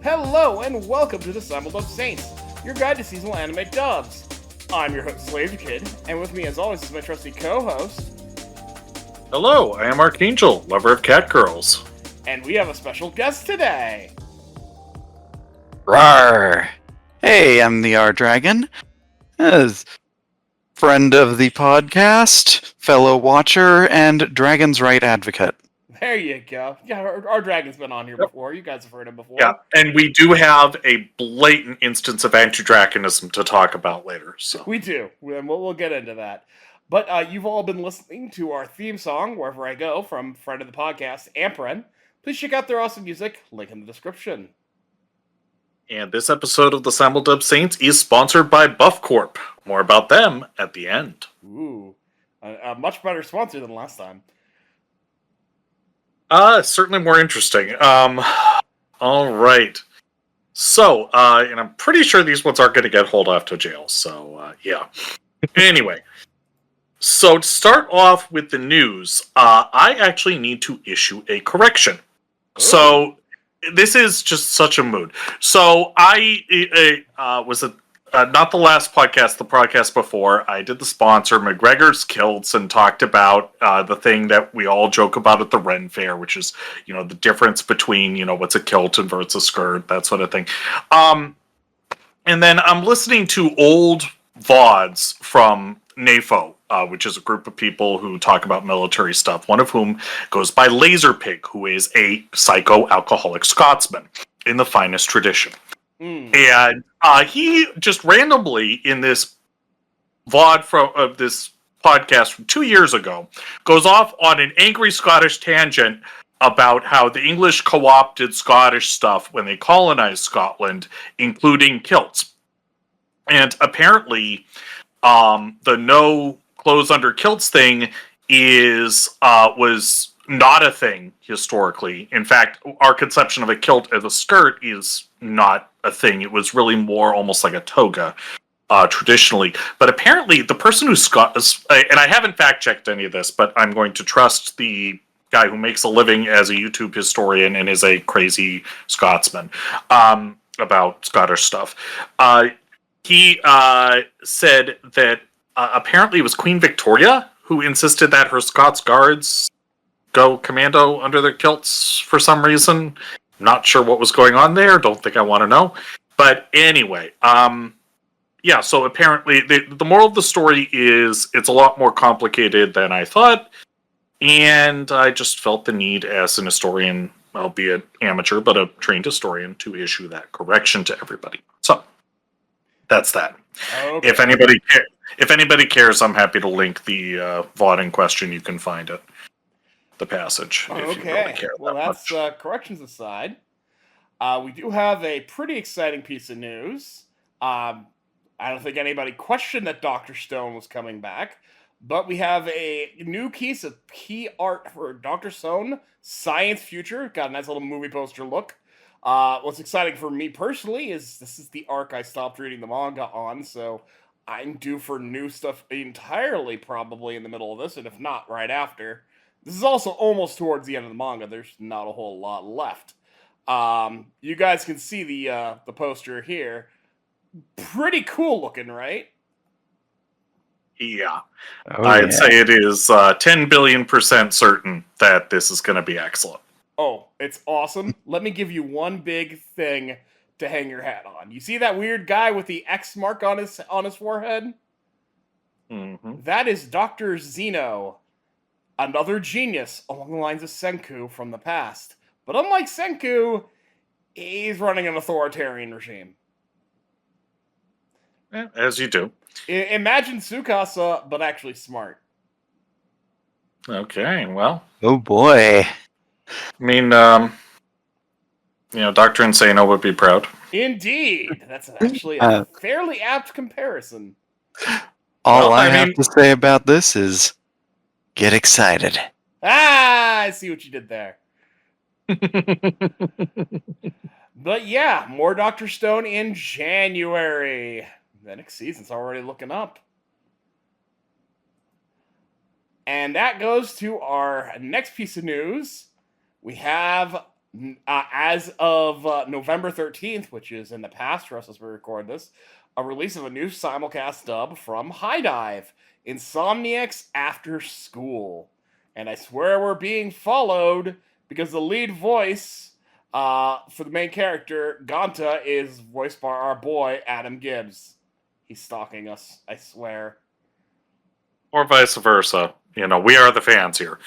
Hello and welcome to the Simuldub Saints, your guide to seasonal anime dubs. I'm your host, Slave Kid, and with me as always is my trusty co-host. Hello, I am Archangel, lover of cat girls. And we have a special guest today. Rawr! Hey, I'm the R-Dragon. As friend of the podcast, fellow watcher, and Dragon's Right advocate. There you go. Yeah, our dragon's been on here before. You guys have heard him before. Yeah, and we do have a blatant instance of anti-draconism to talk about later. So we do. We'll get into that. But you've all been listening to our theme song, Wherever I Go, from friend of the podcast, Ampren. Please check out their awesome music, link in the description. And this episode of the Simuldub Saints is sponsored by Buff Corp. More about them at the end. Ooh, a much better sponsor than last time. Certainly more interesting. All right. So, and I'm pretty sure these ones aren't going to get hauled off to jail. So, yeah. Anyway. So, to start off with the news, I actually need to issue a correction. Ooh. So, this is just such a mood. So, I was not the last podcast, the podcast before. I did the sponsor, McGregor's Kilts, and talked about the thing that we all joke about at the Ren Fair, which is, the difference between, what's a kilt and versus a skirt, that sort of thing. And then I'm listening to old VODs from NAFO, which is a group of people who talk about military stuff, one of whom goes by Laserpig, who is a psycho-alcoholic Scotsman in the finest tradition. And he just randomly, in this VOD of this podcast from 2 years ago, goes off on an angry Scottish tangent about how the English co-opted Scottish stuff when they colonized Scotland, including kilts. And apparently, the no clothes under kilts thing was not a thing historically. In fact, our conception of a kilt as a skirt is not a thing. It was really more almost like a toga traditionally. But apparently the person who's and I haven't fact checked any of this, but I'm going to trust the guy who makes a living as a YouTube historian and is a crazy Scotsman about Scottish stuff. He said that apparently it was Queen Victoria who insisted that her Scots guards go commando under their kilts for some reason. Not sure what was going on there. Don't think I want to know. But anyway, yeah, so apparently the moral of the story is it's a lot more complicated than I thought. And I just felt the need as an historian, albeit amateur, but a trained historian, to issue that correction to everybody. So that's that. Okay. If anybody cares, I'm happy to link the VOD in question. You can find it. The passage. If you really care well, that's corrections aside. We do have a pretty exciting piece of news. I don't think anybody questioned that Dr. Stone was coming back, but we have a new piece of key art for Dr. Stone Science Future. Got a nice little movie poster look. What's exciting for me personally is this is the arc I stopped reading the manga on, so I'm due for new stuff entirely probably in the middle of this, and if not, right after. This is also almost towards the end of the manga. There's not a whole lot left. You guys can see the poster here. Pretty cool looking, right? Yeah. I'd say it is 10 billion% certain that this is going to be excellent. Oh, it's awesome. Let me give you one big thing to hang your hat on. You see that weird guy with the X mark on his forehead? Mm-hmm. That is Dr. Zeno. Another genius along the lines of Senku from the past. But unlike Senku, he's running an authoritarian regime. As you do. Imagine Tsukasa, but actually smart. Okay, well. Oh boy. I mean, Dr. Insano would be proud. Indeed. That's actually a fairly apt comparison. All I have to say about this is get excited. I see what you did there. But yeah, more Dr. Stone in January. The next season's already looking up. And that goes to our next piece of news. We have As of November 13th, which is in the past for us as we record this, a release of a new simulcast dub from Hidive, Insomniacs After School. And I swear we're being followed because the lead voice for the main character, Ganta, is voiced by our boy, Adam Gibbs. He's stalking us, I swear. Or vice versa. You know, we are the fans here.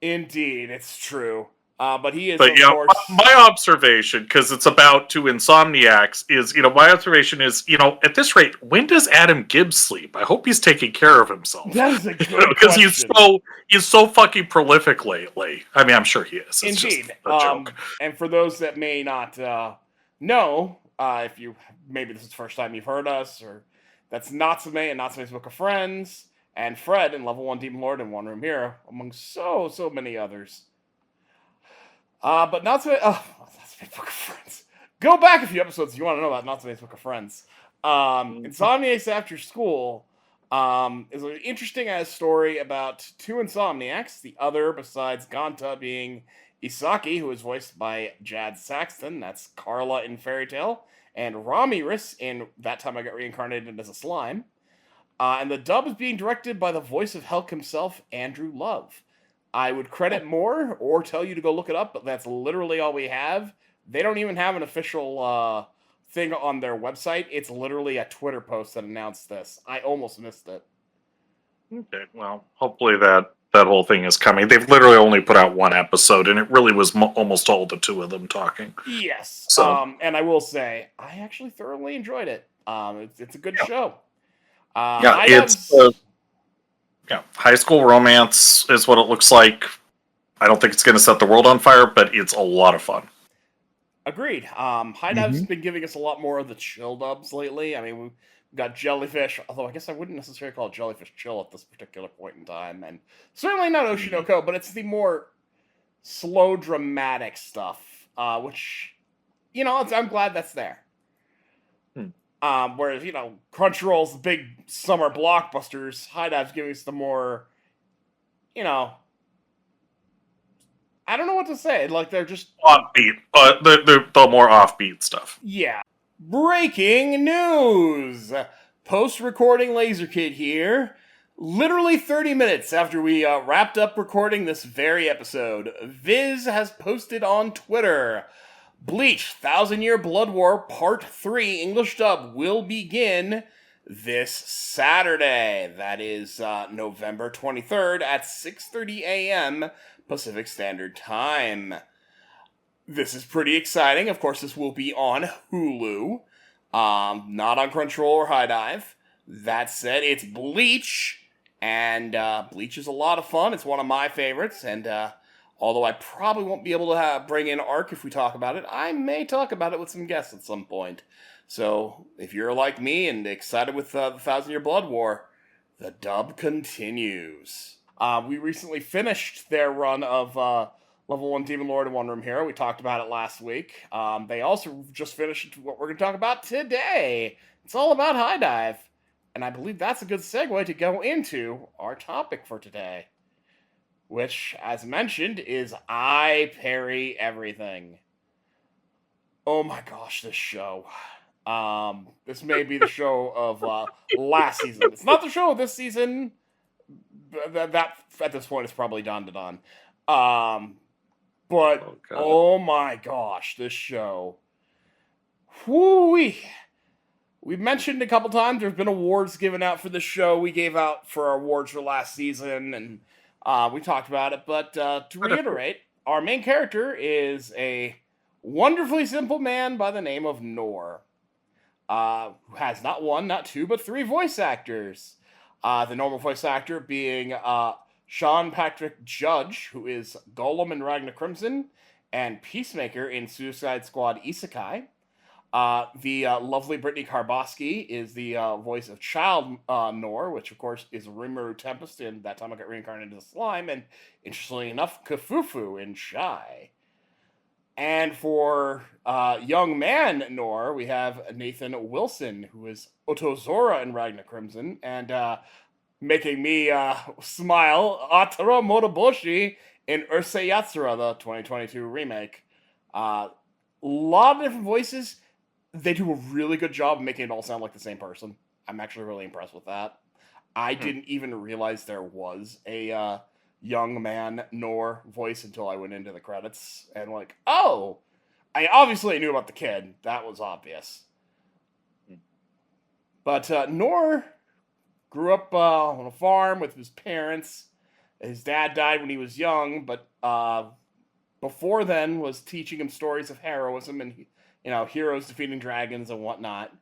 Indeed, it's true. But he is, But, of you know, course... my observation, because it's about two Insomniacs, is, you know, my observation is, you know, at this rate, when does Adam Gibbs sleep? I hope he's taking care of himself. That is a good Because question. he's so fucking prolific lately. I mean, I'm sure he is. It's Indeed. just a joke. And for those that may not know, if you maybe this is the first time you've heard us, or that's Natsume and Natsume's Book of Friends, and Fred in Level 1 Demon Lord and One Room Hero, among so many others. But Natsume, Natsume's Book of Friends. Go back a few episodes if you want to know about Natsume's Book of Friends. Insomniacs After School is an interesting as story about two Insomniacs, the other besides Ganta being Isaki, who is voiced by Jad Saxton, that's Carla in Fairy Tail, and Ramiris in That Time I Got Reincarnated as a Slime. And the dub is being directed by the voice of Helk himself, Andrew Love. I would credit more or tell you to go look it up, but that's literally all we have. They don't even have an official thing on their website. It's literally a Twitter post that announced this. I almost missed it. Okay, well, hopefully that whole thing is coming. They've literally only put out one episode, and it really was almost all the two of them talking. Yes. So. And I will say, I actually thoroughly enjoyed it. It's a good show. It's high school romance is what it looks like. I don't think it's going to set the world on fire, but it's a lot of fun. Agreed. Hidive's been giving us a lot more of the chill dubs lately. I mean, we've got Jellyfish, although I guess I wouldn't necessarily call Jellyfish chill at this particular point in time, and certainly not Oshinoko, but it's the more slow, dramatic stuff, which, you know, I'm glad that's there. Whereas, you know, Crunchyroll's big summer blockbusters, Hidive's giving us the more, you know, I don't know what to say. Like, they're just offbeat. The more offbeat stuff. Yeah. Breaking news! Post-recording Laser Kid here. Literally 30 minutes after we wrapped up recording this very episode, Viz has posted on Twitter, Bleach 1000 Year Blood War Part 3 English dub will begin this Saturday. That is November 23rd at 6:30 a.m. Pacific Standard Time. This is pretty exciting. Of course, this will be on Hulu, not on Crunchyroll or Hidive. That said, it's Bleach, and Bleach is a lot of fun. It's one of my favorites, and although I probably won't be able to bring in Arc if we talk about it, I may talk about it with some guests at some point. So, if you're like me and excited with the 1000 Year Blood War, the dub continues. We recently finished their run of Level 1 Demon Lord and One Room Hero. We talked about it last week. They also just finished what we're going to talk about today. It's all about Hidive. And I believe that's a good segue to go into our topic for today, which, as mentioned, is I Parry Everything. Oh my gosh, this show. This may be the show of last season. It's not the show of this season. That at this point is probably Don to Don. But oh my gosh, this show. Whoo-wee. We've mentioned a couple times there's been awards given out for the show. We gave out for our awards for last season, and we talked about it. But to reiterate, our main character is a wonderfully simple man by the name of Nor, who has not one, not two, but three voice actors. The normal voice actor being Sean Patrick Judge, who is Golem in Ragnar Crimson, and Peacemaker in Suicide Squad Isekai. The lovely Brittany Karbowski is the voice of Child Nor, which of course is Rimuru Tempest in That Time I Got Reincarnated as a Slime, and interestingly enough, Kafufu in Shy. And for young man Nor, we have Nathan Wilson, who is Otozora in Ragnar Crimson, and making me smile, Atara Motoboshi in Urusei Yatsura, the 2022 remake. A lot of different voices. They do a really good job of making it all sound like the same person. I'm actually really impressed with that. I didn't even realize there was a young man Nor voice until I went into the credits and like, oh, I obviously knew about the kid. That was obvious. But Nor grew up on a farm with his parents. His dad died when he was young, but before then was teaching him stories of heroism and heroes defeating dragons and whatnot.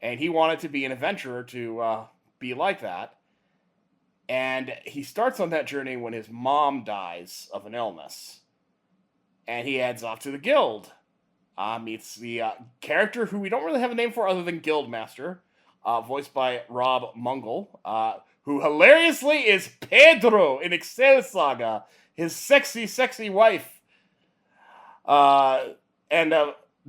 And he wanted to be an adventurer to be like that. And he starts on that journey when his mom dies of an illness. And he heads off to the guild. Meets the character who we don't really have a name for other than Guildmaster, voiced by Rob Mungle, who hilariously is Pedro in Excel Saga, his sexy, sexy wife. And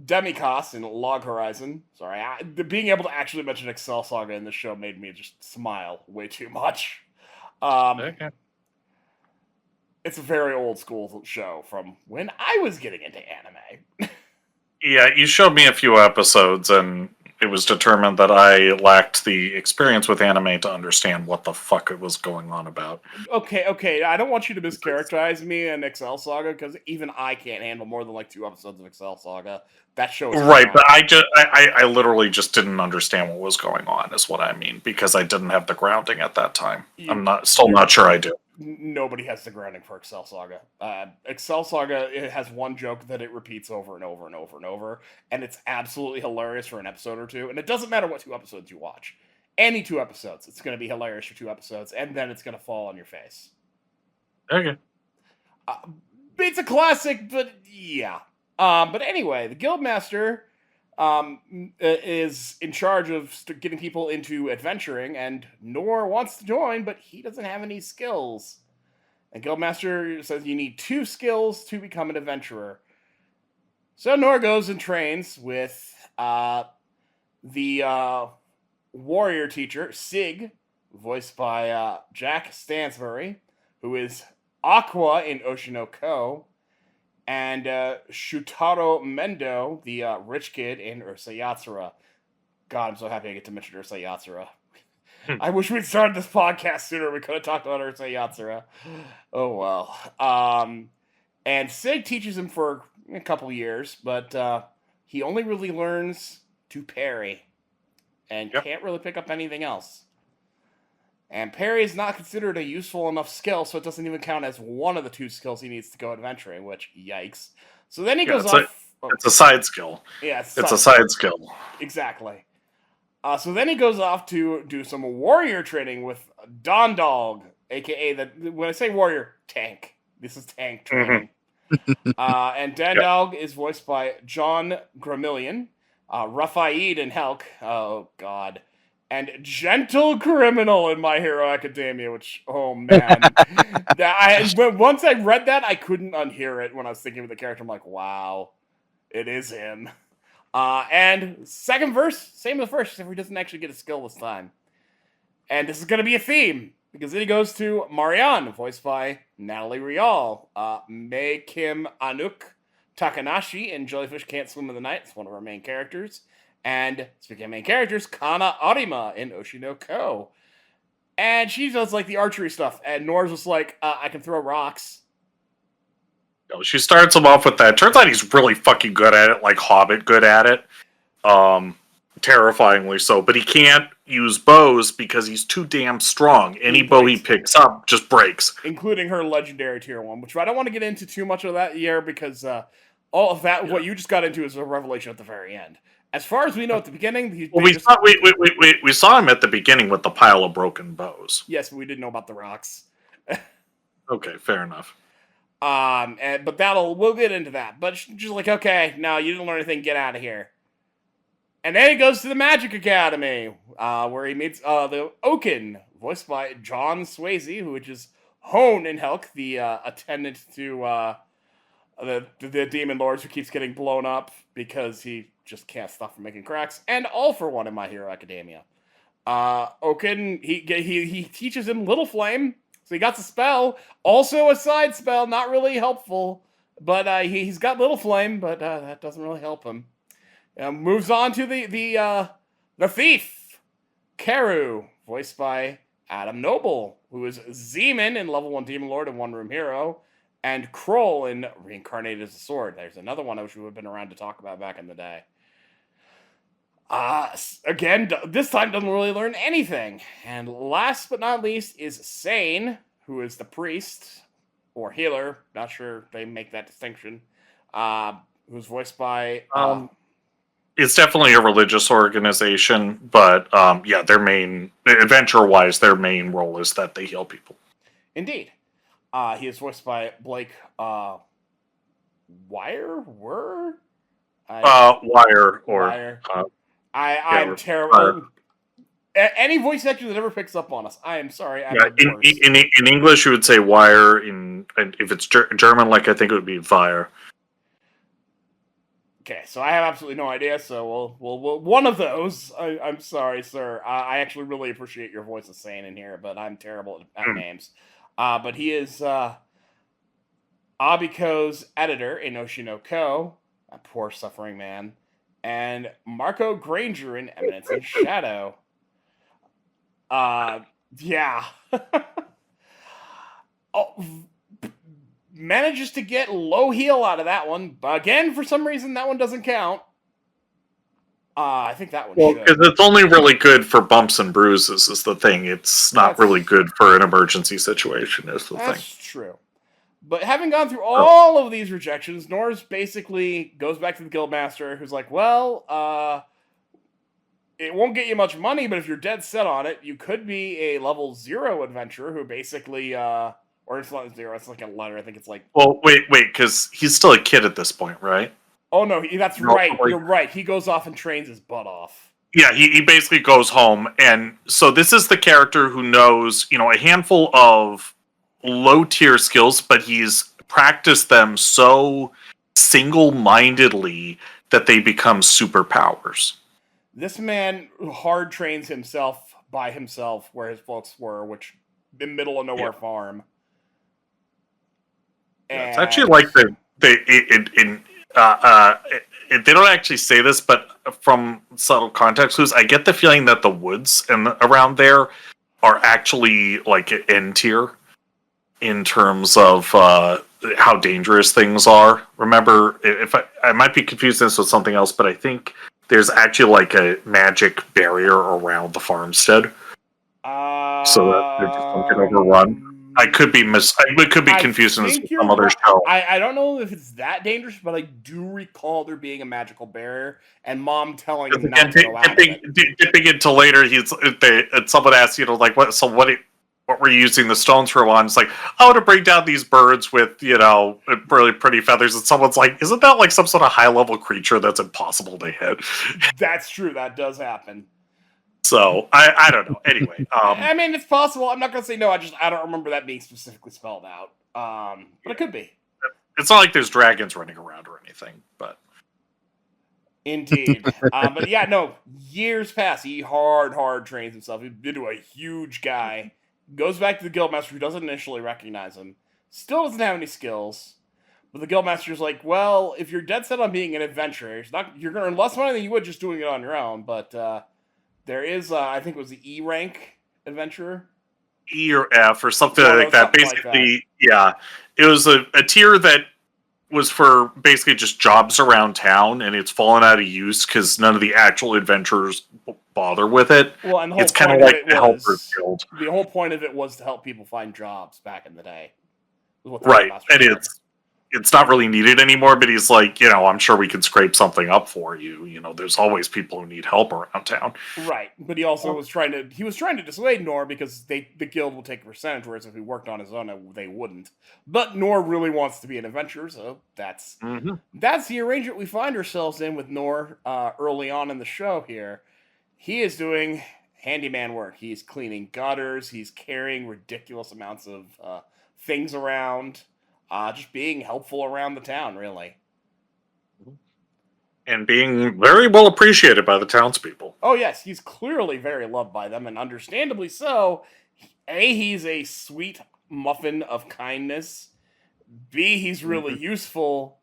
Demikos in Log Horizon. Sorry, being able to actually mention Excel Saga in this show made me just smile way too much. Okay. It's a very old school show from when I was getting into anime. Yeah, you showed me a few episodes, and it was determined that I lacked the experience with anime to understand what the fuck it was going on about. Okay, I don't want you to mischaracterize me in Excel Saga, because even I can't handle more than like 2 episodes of Excel Saga. That show is Right, but I literally just didn't understand what was going on, is what I mean, because I didn't have the grounding at that time. I'm still not sure I do. Nobody has the grounding for Excel Saga. Excel Saga, it has one joke that it repeats over and over and over and over, and it's absolutely hilarious for an episode or two. And it doesn't matter what 2 episodes you watch. Any 2 episodes, it's going to be hilarious for 2 episodes, and then it's going to fall on your face. Okay. It's a classic, but yeah. But anyway, the Guildmaster is in charge of getting people into adventuring, and Nor wants to join, but he doesn't have any skills. And Guildmaster says you need 2 skills to become an adventurer. So Nor goes and trains with the warrior teacher, Sig, voiced by Jack Stansbury, who is Aqua in Oshino Co, and Shutaro Mendo, the rich kid in Urusei Yatsura. God, I'm so happy I get to mention Urusei Yatsura. I wish we'd started this podcast sooner. We could have talked about Urusei Yatsura. Oh, well. And Sig teaches him for a couple years, but he only really learns to parry and can't really pick up anything else. And parry is not considered a useful enough skill, so it doesn't even count as one of the 2 skills he needs to go adventuring, which, yikes. So then he goes off... It's a side skill. Yeah, it's a side skill. Exactly. So then he goes off to do some warrior training with Don Dog, a.k.a. when I say warrior, tank. This is tank training. And Dandog is voiced by John Gramillion, Raphaid in Helk, oh god, and Gentle Criminal in My Hero Academia, which, oh man. Once I read that, I couldn't unhear it when I was thinking of the character. I'm like, wow, it is him. And second verse, same as the first, except for he doesn't actually get a skill this time. And this is going to be a theme, because then he goes to Marianne, voiced by Natalie Rial, Mei Kim Anuk Takanashi in Jellyfish Can't Swim in the Night. It's one of our main characters. And speaking of main characters, Kana Arima in Oshino Ko. And she does like the archery stuff, and Nor's just like, I can throw rocks. She starts him off with that. Turns out he's really fucking good at it, like Hobbit good at it. Terrifyingly so. But he can't use bows because he's too damn strong. Any bow he picks up just breaks. Including her legendary tier 1, which I don't want to get into too much of that here, because all of that, what you just got into, is a revelation at the very end. As far as we know at the beginning, we saw him at the beginning with the pile of broken bows. Yes, but we didn't know about the rocks. Okay, fair enough. But we'll get into that. But she's like, okay, no, you didn't learn anything, get out of here. And then he goes to the Magic Academy, where he meets the Oaken, voiced by John Swayze, which is Hone in Helk, the attendant to the Demon Lords who keeps getting blown up because he just can't stop from making cracks, and All for One in My Hero Academia. Oaken, he teaches him Little Flame, so he got the spell. Also a side spell, not really helpful, but he's got Little Flame, but that doesn't really help him. Moves on to the thief, Karu, voiced by Adam Noble, who is Zeman in Level 1 Demon Lord and One Room Hero, and Kroll in Reincarnated as a Sword. There's another one I wish we would have been around to talk about back in the day. Again, this time doesn't really learn anything. And last but not least is Sane, who is the priest, or healer, not sure they make that distinction, who's voiced by... It's definitely a religious organization, but yeah, their main, adventure-wise, their main role is that they heal people. Indeed. He is voiced by Blake Wire? Wire, or... Wire. I'm terrible. Any voice actor that ever picks up on us, I am sorry. In English, you would say wire. If it's German, like I think it would be Wire. Okay, so I have absolutely no idea. So we'll one of those. I'm sorry, sir. I actually really appreciate your voice of saying in here, but I'm terrible at names. But he is Abiko's editor in Oshino Co. A poor suffering man. And Marco Granger in Eminence in Shadow. Yeah. Manages to get low heal out of that one. But again, for some reason, that one doesn't count. I think that one should. Because it's only really good for bumps and bruises is the thing. It's not really good for an emergency situation is the thing. That's true. But having gone through all of these rejections, Norse basically goes back to the Guildmaster, who's like, well, it won't get you much money, but if you're dead set on it, you could be a level 0 adventurer who basically, or it's not 0, it's like a letter, I think it's like... Well, wait, because he's still a kid at this point, right? Oh, no, that's right, you're right. He goes off and trains his butt off. Yeah, he basically goes home, and so this is the character who knows, a handful of low-tier skills, but he's practiced them so single-mindedly that they become superpowers. This man hard trains himself by himself where his folks were, which in middle of nowhere farm. And it's actually like they don't actually say this, but from subtle context clues, I get the feeling that the woods and around there are actually like N tier in terms of how dangerous things are. Remember, if I might be confusing this with something else, but I think there's actually like a magic barrier around the farmstead, so that they just don't get overrun. I could be confusing this with some other show. I don't know if it's that dangerous, but I do recall there being a magical barrier and Mom telling him not to go out of it. Dipping into later, someone asks, what were you using the stones for? One, it's like, to bring down these birds with, really pretty feathers. And someone's like, isn't that like some sort of high-level creature that's impossible to hit? That's true. That does happen. So, I don't know. Anyway. I mean, it's possible. I'm not going to say no. I don't remember that being specifically spelled out. But it could be. It's not like there's dragons running around or anything, but... Indeed. But yeah, no. Years pass. He hard trains himself. He's into a huge guy. Goes back to the Guildmaster, who doesn't initially recognize him. Still doesn't have any skills. But the Guildmaster's like, well, if you're dead set on being an adventurer, you're going to earn less money than you would just doing it on your own. But there is, I think it was the E rank adventurer. E or F or something like that. Basically, yeah. It was a tier that was for basically just jobs around town, and it's fallen out of use because none of the actual adventurers bother with it. Well, and it's kind of like the Helpers Guild. The whole point of it was to help people find jobs back in the day. Right, and it's not really needed anymore, but he's like, I'm sure we could scrape something up for you. There's always people who need help around town. Right, but he also was trying to dissuade Nor because the guild will take a percentage, whereas if he worked on his own, they wouldn't. But Nor really wants to be an adventurer, so that's the arrangement we find ourselves in with Nor early on in the show here. He is doing handyman work. He's cleaning gutters. He's carrying ridiculous amounts of things around. Just being helpful around the town, really. And being very well appreciated by the townspeople. Oh, yes, he's clearly very loved by them, and understandably so. A, he's a sweet muffin of kindness. B, he's really useful.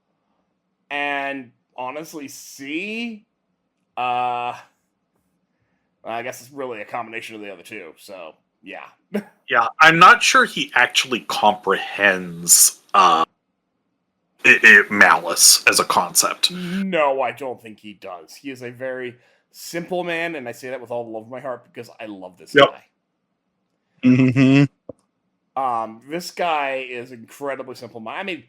And honestly, C, I guess it's really a combination of the other two, so yeah. Yeah, I'm not sure he actually comprehends malice as a concept. No, I don't think he does. He is a very simple man, and I say that with all the love of my heart because I love this guy. Mm-hmm. This guy is incredibly simple. I mean,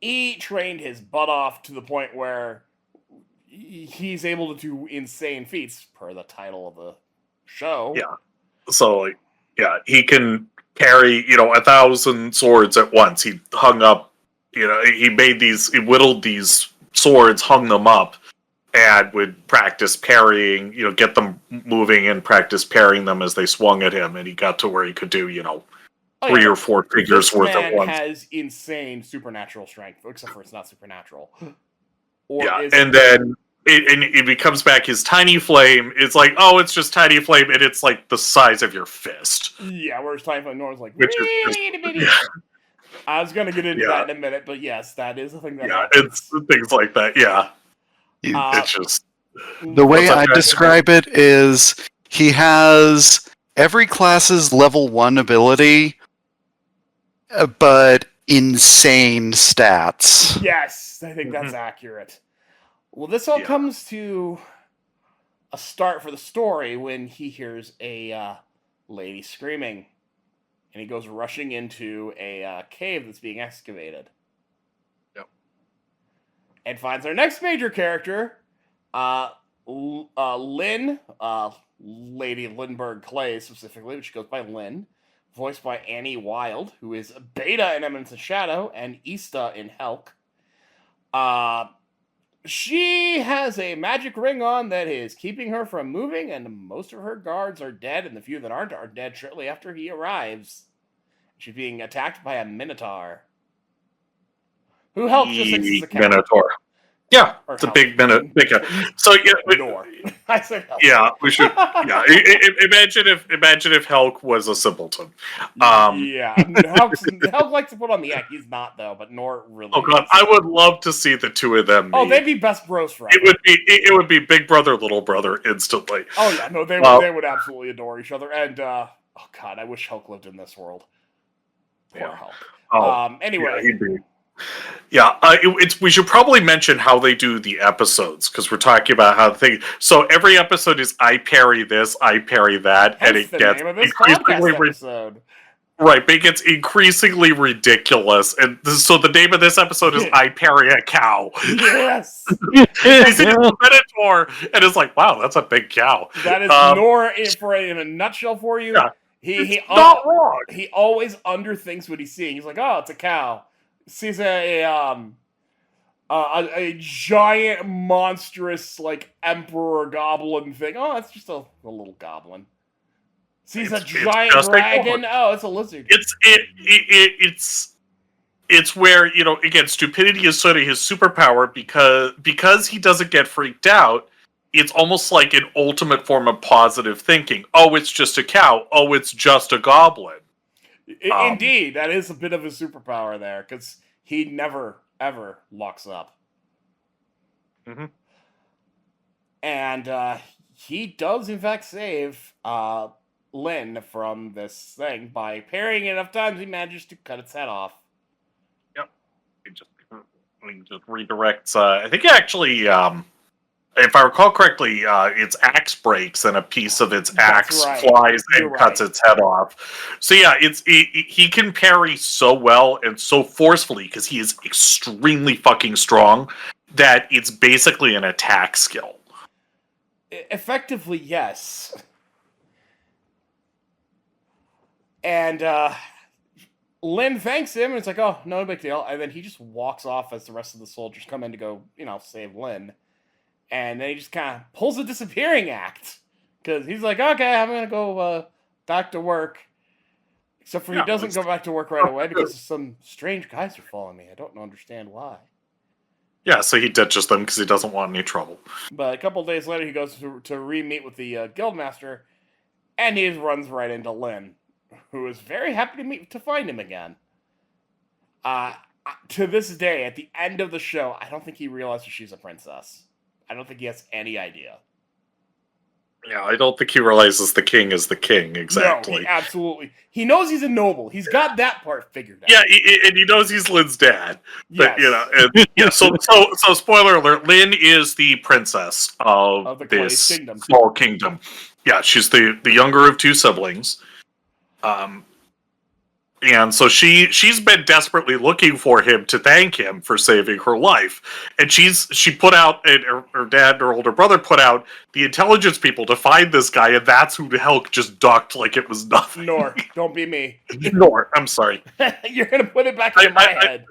he trained his butt off to the point where he's able to do insane feats, per the title of the show. Yeah. So, like, yeah, he can carry, 1,000 swords at once. He hung up, he whittled these swords, hung them up, and would practice parrying, get them moving and practice parrying them as they swung at him. And he got to where he could do, 3 or 4 figures worth at once. This man has insane supernatural strength, except for it's not supernatural. And then it becomes back his tiny flame. It's like, oh, it's just tiny flame, and it's like the size of your fist. Yeah, whereas tiny flame Nora's like, which is just, I was gonna get into that in a minute, but yes, that is a thing that happens. It's things like that. Yeah, it's just the way I describe it is he has every class's level 1 ability, but insane stats. Yes, I think that's accurate. Well, this all comes to a start for the story when he hears a lady screaming, and he goes rushing into a cave that's being excavated. Yep. And finds our next major character, Lynn, Lady Lindbergh Clay specifically, which goes by Lynn, voiced by Annie Wilde, who is Beta in Eminence of Shadow and Ista in Helk. She has a magic ring on that is keeping her from moving, and most of her guards are dead, and the few that aren't are dead shortly after he arrives. She's being attacked by a Minotaur. Who helped just fix the cat. Minotaur. Yeah, it's a big Minotaur. So I said Helk. Yeah, we should. Yeah, imagine if Helk was a simpleton. Helk likes to put on the act. He's not though, but Nor really. Oh god, I would love to see the two of them. Oh, they'd be best bros forever. It would be big brother, little brother instantly. Oh yeah, no, they would absolutely adore each other. And oh god, I wish Hulk lived in this world. Poor Hulk. Oh, anyway. Yeah, we should probably mention how they do the episodes, because we're talking about how things. So every episode is I parry this, I parry that, and it gets increasingly right, but it gets increasingly ridiculous. And so the name of this episode is I Parry a Cow. Yes, he's in a Minotaur, and it's like, wow, that's a big cow. That is Nor in a nutshell for you. Yeah, he not wrong. He always underthinks what he's seeing. He's like, oh, it's a cow. Sees a giant, monstrous, like, emperor goblin thing. Oh, it's just a little goblin. Sees a giant dragon. Oh, it's a lizard. It's where, again, stupidity is sort of his superpower because he doesn't get freaked out. It's almost like an ultimate form of positive thinking. Oh, it's just a cow. Oh, it's just a goblin. Indeed, that is a bit of a superpower there, because he never, ever locks up. Mm-hmm. And he does, in fact, save Lynn from this thing by parrying it enough times he manages to cut its head off. Yep. He just redirects, I think actually, if I recall correctly, its axe breaks and a piece of its axe flies and cuts its head off. So yeah, he can parry so well and so forcefully because he is extremely fucking strong that it's basically an attack skill. Effectively, yes. And Lynn thanks him, and it's like, oh, no big deal. And then he just walks off as the rest of the soldiers come in to go, save Lynn. And then he just kind of pulls a disappearing act. Because he's like, okay, I'm going to go back to work. Except for he doesn't go back to work right away because some strange guys are following me. I don't understand why. Yeah, so he ditches them because he doesn't want any trouble. But a couple days later, he goes to re-meet with the guildmaster, and he runs right into Lin, who is very happy to find him again. To this day, at the end of the show, I don't think he realizes she's a princess. I don't think he has any idea. Yeah, I don't think he realizes the king is the king, exactly. No, he absolutely. He knows he's a noble. He's got that part figured out. Yeah, and he knows he's Lin's dad. But, Yes. So spoiler alert, Lin is the princess of this small kingdom. Yeah, she's the younger of two siblings. And so she's been desperately looking for him to thank him for saving her life. And she put out, and her dad and her older brother put out the intelligence people to find this guy, and that's who the hell just ducked like it was nothing. Nor, don't be me. Nor, I'm sorry. You're going to put it back in my head.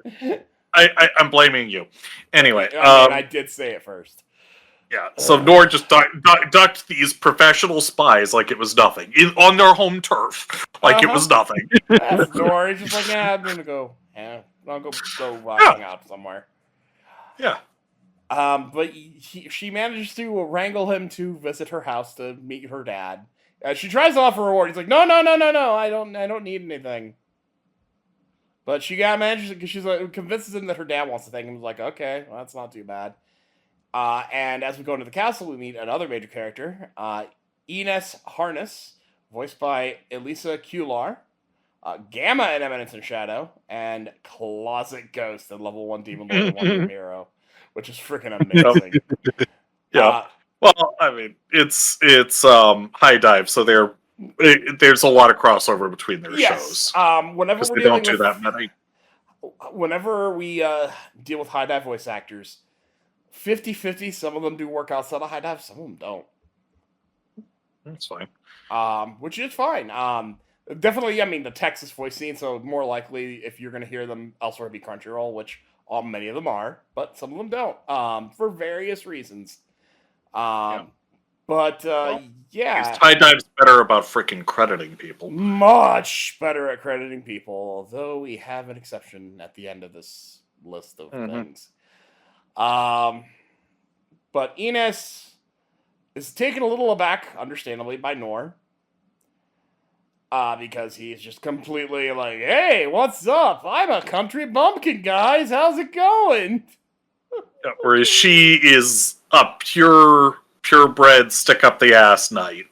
I'm blaming you. Anyway. I did say it first. Yeah, so Nor just ducked these professional spies like it was nothing on their home turf, like it was nothing. That's Nor. He's just like, I'm gonna go. Yeah, I'll go hang out somewhere. Yeah. But she manages to wrangle him to visit her house to meet her dad. She tries to offer a reward. He's like, no, I don't need anything. But she manages because she's like, convinces him that her dad wants to thank him. He's like, okay, well, that's not too bad. And as we go into the castle, we meet another major character, Ines Harness, voiced by Elisa Kular, Gamma in Eminence and Shadow, and Closet Ghost in Level 1 Demon Lord and 1 Demon Hero, which is freaking amazing. Yeah. Well, I mean, it's Hidive, so there's a lot of crossover between their shows. Whenever we're dealing with that many. Whenever we deal with Hidive voice actors, 50-50, some of them do work outside of Hidive, some of them don't. That's fine. Which is fine. Definitely, I mean, the Texas voice scene, so more likely if you're going to hear them elsewhere be Crunchyroll, which many of them are, but some of them don't, for various reasons. Yeah. But, yeah. Hidive's better about freaking crediting people. Much better at crediting people, although we have an exception at the end of this list of things. But Ines is taken a little aback, understandably, by Nor. Because he's just completely like, hey, what's up? I'm a country bumpkin, guys. How's it going? Whereas she is a purebred, stick up the ass knight.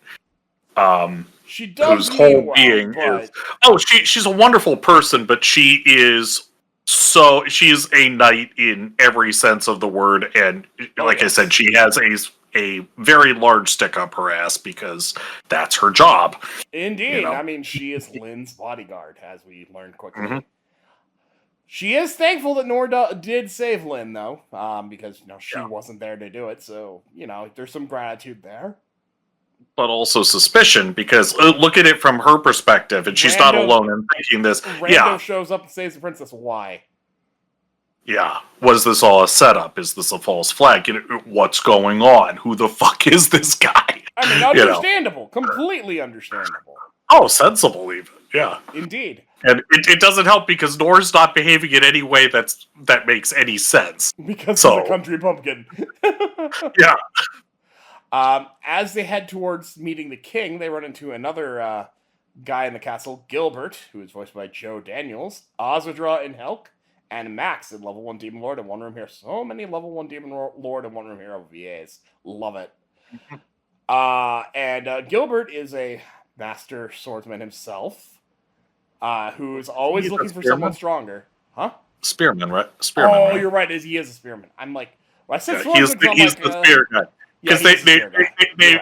She does whose whole being is. Oh, she's a wonderful person, but she is. So she's a knight in every sense of the word, and I said, she has a very large stick up her ass because that's her job. Indeed, I mean, she is Lin's bodyguard, as we learned quickly. She is thankful that Nor did save Lin, though, because she wasn't there to do it. So there's some gratitude there. But also suspicion, because look at it from her perspective, and she's not alone in thinking this. Rando shows up and saves the princess. Why? Yeah. Was this all a setup? Is this a false flag? What's going on? Who the fuck is this guy? I mean, understandable. Completely understandable. Oh, sensible even. Yeah. Indeed. And it doesn't help because Nor's not behaving in any way that makes any sense. Because he's a country pumpkin. Yeah. As they head towards meeting the king, they run into another guy in the castle, Gilbert, who is voiced by Joe Daniels, Azadra in Helk, and Max in Level 1 Demon Lord and One Room Hero. So many Level 1 Demon Lord and One Room Hero VAs. Love it. And Gilbert is a master swordsman himself, who's always looking for someone stronger. Huh? Spearman, right? Spearman, right? You're right. He is a spearman. I'm like, well, I said he's the spear guy. Because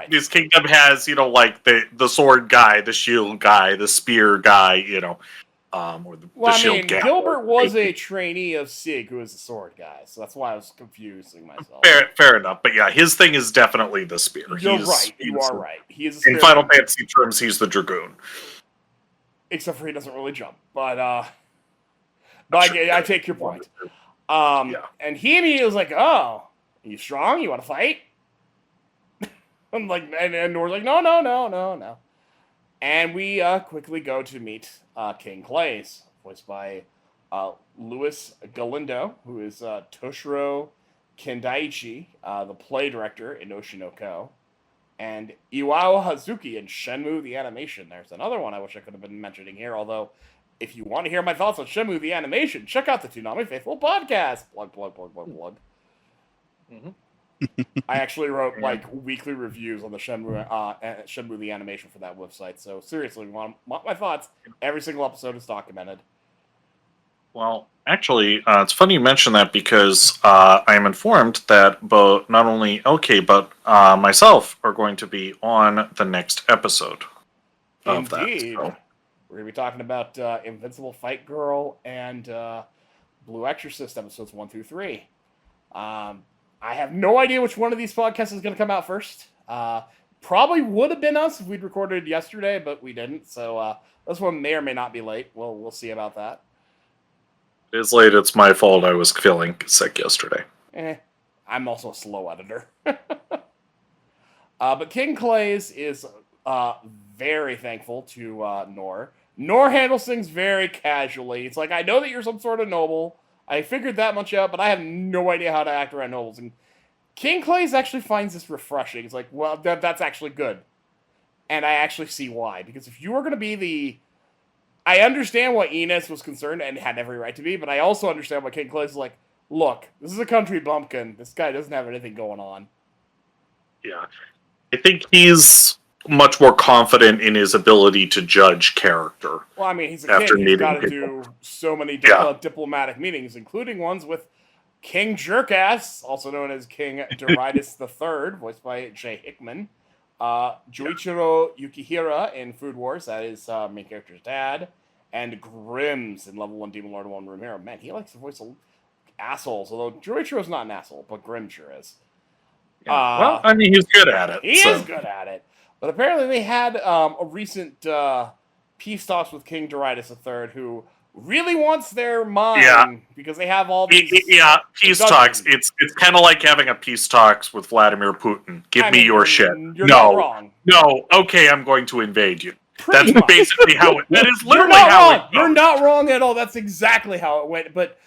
this kingdom has, like the sword guy, the shield guy, the spear guy, or the shield guy. Gilbert was a trainee of Sig, who is a sword guy, so that's why I was confusing myself. Fair enough, but yeah, his thing is definitely the spear. You're right. You are right. He is a in Final Fantasy terms, he's the dragoon. Except for he doesn't really jump, but I take your point. And he immediately was like, "Oh, are you strong? You want to fight?" I'm like, and Nor's like, no. And we quickly go to meet King Clays, voiced by Louis Galindo, who is Toshiro Kendaichi, the play director in Oshino Co, and Iwao Hazuki in Shenmue the Animation. There's another one I wish I could have been mentioning here, although if you want to hear my thoughts on Shenmue the Animation, check out the Toonami Faithful podcast. Plug. Mhm. I actually wrote like weekly reviews on the Shenmue the Animation for that website. So seriously, if you want my thoughts, every single episode is documented. Well, actually, it's funny you mention that because I am informed that both not only LK but myself are going to be on the next episode of Indeed. that. So. We're going to be talking about Invincible Fight Girl and Blue Exorcist episodes 1 through 3. I have no idea which one of these podcasts is going to come out first. Probably would have been us if we'd recorded yesterday, but we didn't. So this one may or may not be late. We'll see about that. It is late. It's my fault. I was feeling sick yesterday. I'm also a slow editor. But King Clays is very thankful to Nor. Nor handles things very casually. It's like, I know that you're some sort of noble. I figured that much out, but I have no idea how to act around nobles. And King Clays actually finds this refreshing. It's like, well, that's actually good. And I actually see why. Because if you were going to be the... I understand why Enos was concerned and had every right to be, but I also understand why King Clays is like, look, this is a country bumpkin. This guy doesn't have anything going on. Yeah. I think he's much more confident in his ability to judge character. Well, I mean, he's a king. He's got to do so many diplomatic meetings, including ones with King Jerkass, also known as King Doritus III, voiced by Jay Hickman. Joichiro Yukihira in Food Wars, that is main character's dad. And Grimm's in Level 1 Demon Lord 1 Room Hero. Man, he likes to voice assholes, although Joichiro's not an asshole, but Grimm sure is. Yeah. Well, I mean, he's good at it. He is good at it. But apparently they had a recent peace talks with King Doritus III, who really wants their mine because they have all these... peace talks. It's kind of like having a peace talks with Vladimir Putin. Give me your shit. You're not wrong. No, okay, I'm going to invade you. Pretty That's much. Basically how it... That is literally how it goes. You're not wrong at all. That's exactly how it went. But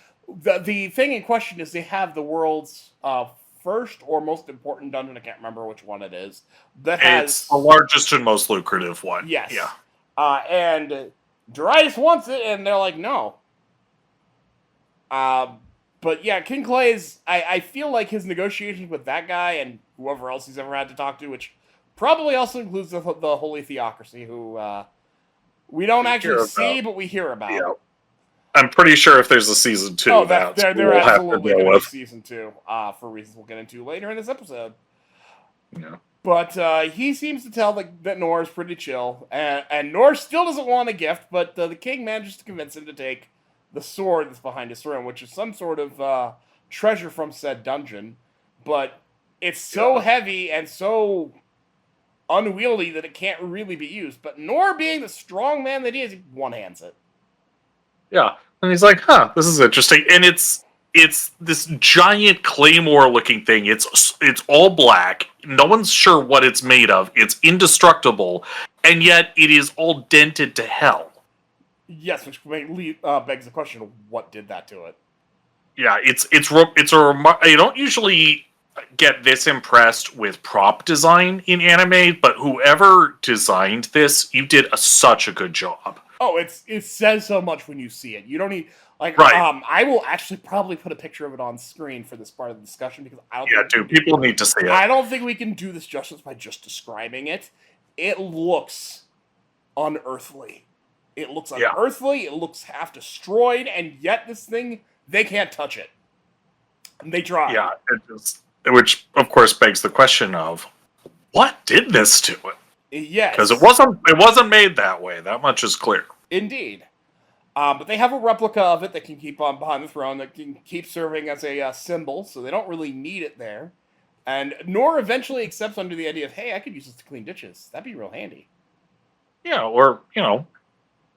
the thing in question is they have the world's... first or most important dungeon, I can't remember which one it is. It's the largest and most lucrative one. Yes. Yeah. And Darius wants it, and they're like, no. But yeah, King Clays, I feel like his negotiations with that guy and whoever else he's ever had to talk to, which probably also includes the Holy Theocracy, who we don't actually see, but we hear about. Yeah. I'm pretty sure if there's a season 2, there absolutely going to be season 2, for reasons we'll get into later in this episode. Yeah. But he seems to tell that Nor is pretty chill, and Nor still doesn't want a gift, but the king manages to convince him to take the sword that's behind his throne, which is some sort of treasure from said dungeon, but it's so heavy and so unwieldy that it can't really be used. But Nor, being the strong man that he is, he one-hands it. Yeah, and he's like, this is interesting. And it's this giant claymore-looking thing. It's all black. No one's sure what it's made of. It's indestructible, and yet it is all dented to hell. Yes, which begs the question of what did that to it. Yeah, you don't usually get this impressed with prop design in anime, but whoever designed this, you did such a good job. Oh, it says so much when you see it. You don't need I will actually probably put a picture of it on screen for this part of the discussion because people need to see it. I don't think we can do this justice by just describing it. It looks unearthly. It looks unearthly. It looks half destroyed, and yet this thing, they can't touch it. And they try. Yeah, which of course begs the question of what did this to it? Yes. Because it wasn't made that way. That much is clear. Indeed. But they have a replica of it that can keep on behind the throne, that can keep serving as a symbol, so they don't really need it there. And Nor eventually accepts under the idea of, hey, I could use this to clean ditches. That'd be real handy. Yeah, or,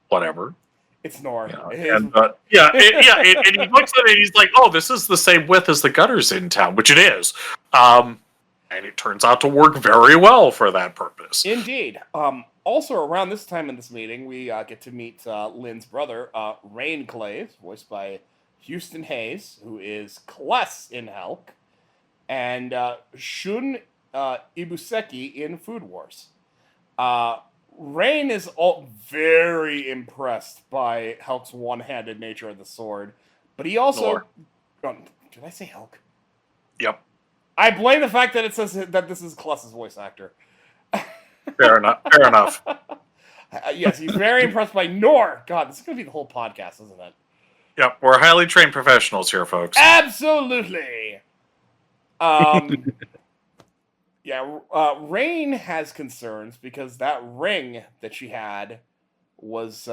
whatever. It's Nor. And he looks at it and he's like, oh, this is the same width as the gutters in town, which it is. And it turns out to work very well for that purpose. Indeed. Also, around this time in this meeting, we get to meet Lynn's brother, Rain Clays, voiced by Houston Hayes, who is Kless in Helk. and Shun Ibuseki in Food Wars. Rain is all very impressed by Hulk's one-handed nature of the sword, but he also... did I say Hulk? Yep. I blame the fact that it says that this is Kluss's voice actor. Fair enough. Fair enough. Yes, he's very impressed by Nor. God, this is going to be the whole podcast, isn't it? Yep, we're highly trained professionals here, folks. Absolutely. Yeah, Rain has concerns because that ring that she had was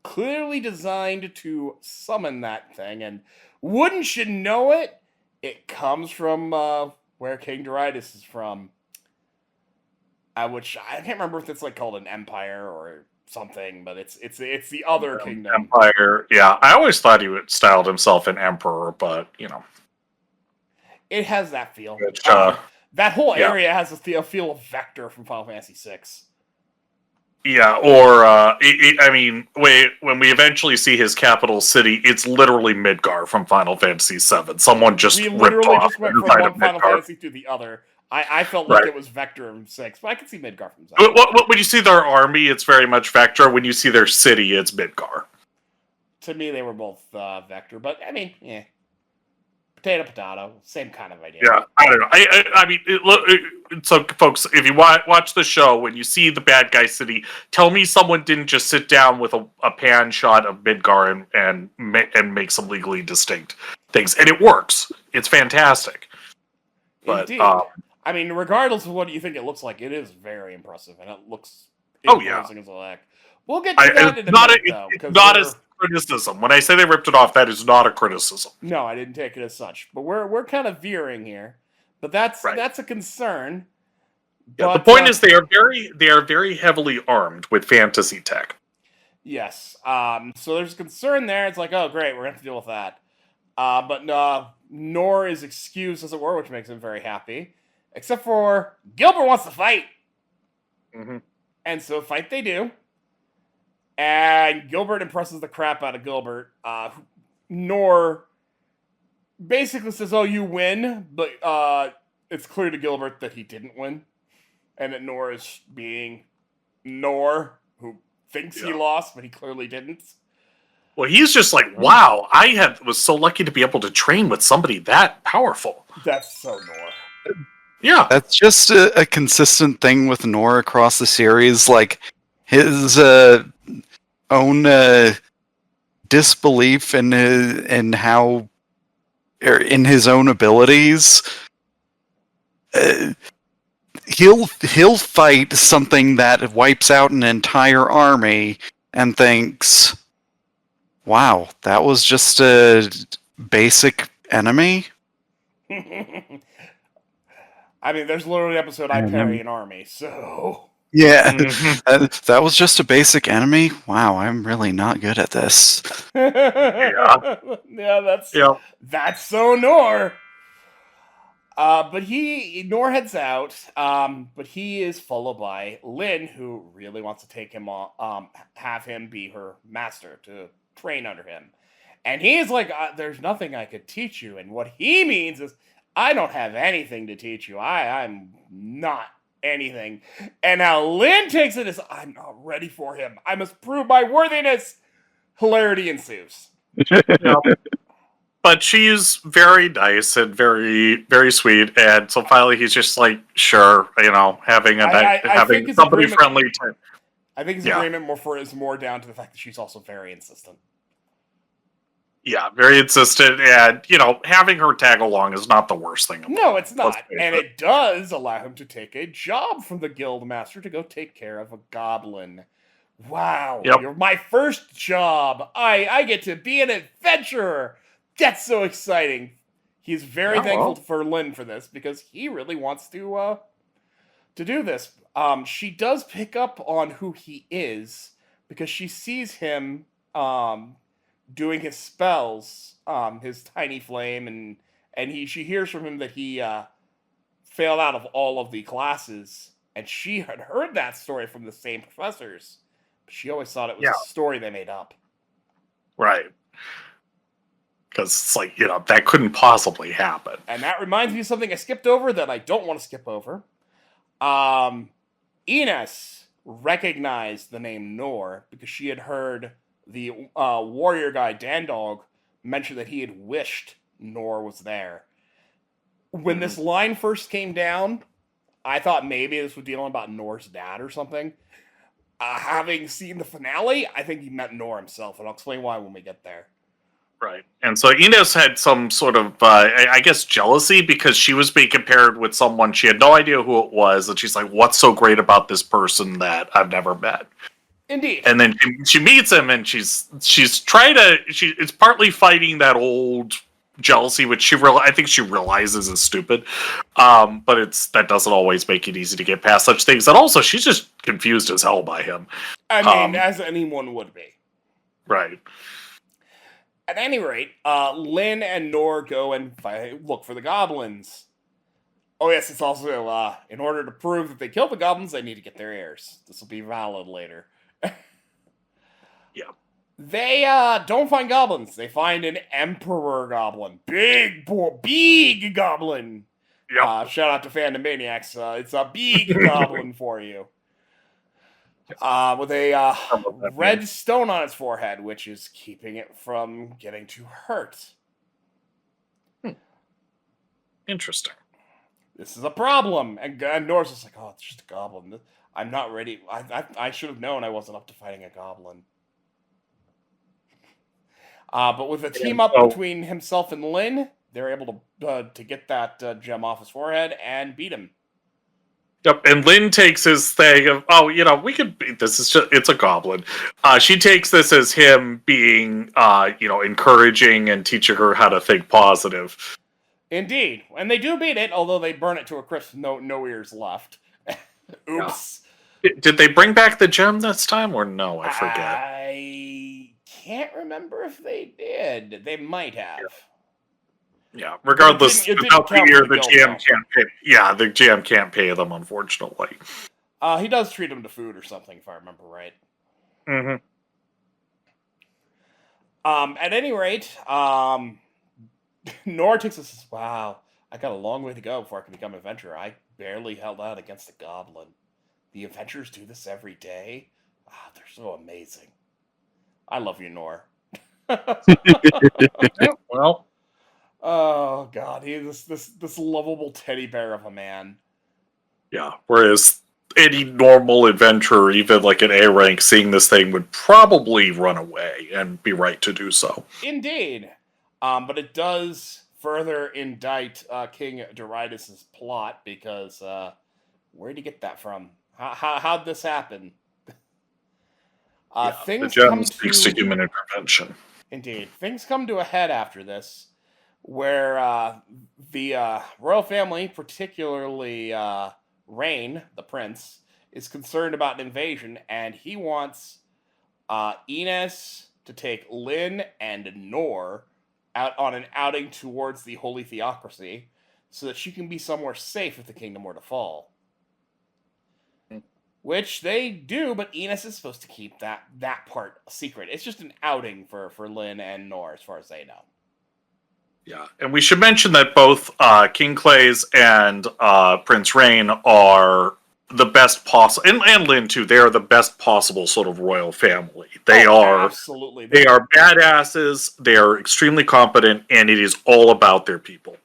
clearly designed to summon that thing, and wouldn't you know it, it comes from where King Darius is from. Which I can't remember if it's like called an empire or something, but it's the other kingdom. Empire, yeah. I always thought he would styled himself an emperor, but it has that feel. Which, that whole area has a feel of Vector from Final Fantasy VI. Yeah, or I mean, when we eventually see his capital city, it's literally Midgar from Final Fantasy VII. Someone just we literally ripped just off went from inside one of Final Midgar. Fantasy to the other. I felt like it was Vector from 6, but I could see Midgar from 7. When you see their army, it's very much Vector. When you see their city, it's Midgar. To me, they were both Vector, but I mean, potato, same kind of idea. Yeah, I don't know. I mean, so folks, if you watch the show, when you see the bad guy city, tell me someone didn't just sit down with a pan shot of Midgar and make some legally distinct things, and it works. It's fantastic. But, indeed. I mean, regardless of what you think it looks like, it is very impressive, and it looks imposing as a heck. We'll get to that in a minute, though. It's not a criticism. When I say they ripped it off, that is not a criticism. No, I didn't take it as such. But we're kind of veering here. But that's a concern. Yeah, but, the point is they are very heavily armed with fantasy tech. Yes. So there's concern there. It's like, oh great, we're gonna have to deal with that. But Nor is excused, as it were, which makes him very happy. Except for Gilbert wants to fight. Mm-hmm. And so fight they do. And Gilbert impresses the crap out of Gilbert. Nor basically says, oh, you win. But it's clear to Gilbert that he didn't win. And that Nor is being Nor, who thinks he lost, but he clearly didn't. Well, he's just like, wow, was so lucky to be able to train with somebody that powerful. That's so Nor. Yeah. That's just a consistent thing with Nor across the series. Like, his own disbelief in his own abilities. He'll fight something that wipes out an entire army and thinks, wow, that was just a basic enemy? I mean, there's literally an episode I Parry an Army, so... Yeah, that was just a basic enemy? Wow, I'm really not good at this. Yeah, that's so Nor. But Nor heads out, but he is followed by Lin, who really wants to take him on, have him be her master, to train under him. And he's like, there's nothing I could teach you. And what he means is, I don't have anything to teach you. I'm not anything. And now Lin takes it as, I'm not ready for him. I must prove my worthiness. Hilarity ensues. But she's very nice and very, very sweet. And so finally he's just like, sure, having somebody friendly to... I think his agreement is more down to the fact that she's also very insistent. Yeah, very insistent, and, having her tag along is not the worst thing. No, it's not. And it does allow him to take a job from the guild master to go take care of a goblin. Wow, You're my first job. I get to be an adventurer. That's so exciting. He's very thankful for Lin for this, because he really wants to do this. She does pick up on who he is, because she sees him... doing his spells, his tiny flame, and she hears from him that he failed out of all of the classes, and she had heard that story from the same professors, but she always thought it was a story they made up. Right. Because it's like, that couldn't possibly happen. And that reminds me of something I skipped over that I don't want to skip over. Ines recognized the name Nor because she had heard the warrior guy, Dandog, mention that he had wished Nor was there. When this line first came down, I thought maybe this was dealing about Nor's dad or something. Having seen the finale, I think he meant Nor himself, and I'll explain why when we get there. Right. And so Ines had some sort of, I guess, jealousy because she was being compared with someone she had no idea who it was, and she's like, what's so great about this person that I've never met? Indeed. And then she meets him, and she's trying to, it's partly fighting that old jealousy, which I think she realizes is stupid, but that doesn't always make it easy to get past such things. And also, she's just confused as hell by him. I mean, as anyone would be. Right. At any rate, Lin and Nor go and look for the goblins. Oh yes, it's also, in order to prove that they killed the goblins, they need to get their heirs. This will be valid later. Yeah. They don't find goblins. They find an emperor goblin. Big goblin. Yeah. Shout out to Fandom Maniacs. It's a big goblin for you. With a red stone on its forehead, which is keeping it from getting too hurt. Interesting. This is a problem. And Nor's just like, oh, it's just a goblin. I'm not ready. I should have known I wasn't up to fighting a goblin. But with a team up between himself and Lin, they're able to get that gem off his forehead and beat him. Yep, and Lin takes his thing of, we could beat this. It's a goblin. She takes this as him being, encouraging and teaching her how to think positive. Indeed. And they do beat it, although they burn it to a crisp, no ears left. Oops. Yeah. Did they bring back the gem this time, or no? I forget. I can't remember if they did. They might have. Yeah, regardless, without the year, the GM can't pay. Yeah, the GM can't pay them, unfortunately. He does treat them to food or something, if I remember right. Mm-hmm. At any rate, Nor takes us, wow, I got a long way to go before I can become an adventurer. I barely held out against a goblin. The adventurers do this every day? They're so amazing. I love you, Nor. Well... Oh God, he's this lovable teddy bear of a man. Yeah, whereas any normal adventurer, even like an A rank, seeing this thing would probably run away and be right to do so. Indeed, but it does further indict King Darius' plot because where'd he get that from? How'd this happen? Things the gem come speaks to human intervention. Indeed, things come to a head after this. Where the royal family, particularly Rain, the prince, is concerned about an invasion, and he wants Ines to take Lin and Nor out on an outing towards the Holy Theocracy so that she can be somewhere safe if the kingdom were to fall. Which they do, but Ines is supposed to keep that part a secret. It's just an outing for Lin and Nor, as far as they know. Yeah, and we should mention that both King Clay's and Prince Rain are the best possible, and Lin too. They are the best possible sort of royal family. They are absolutely. They are badasses. They are extremely competent, and it is all about their people.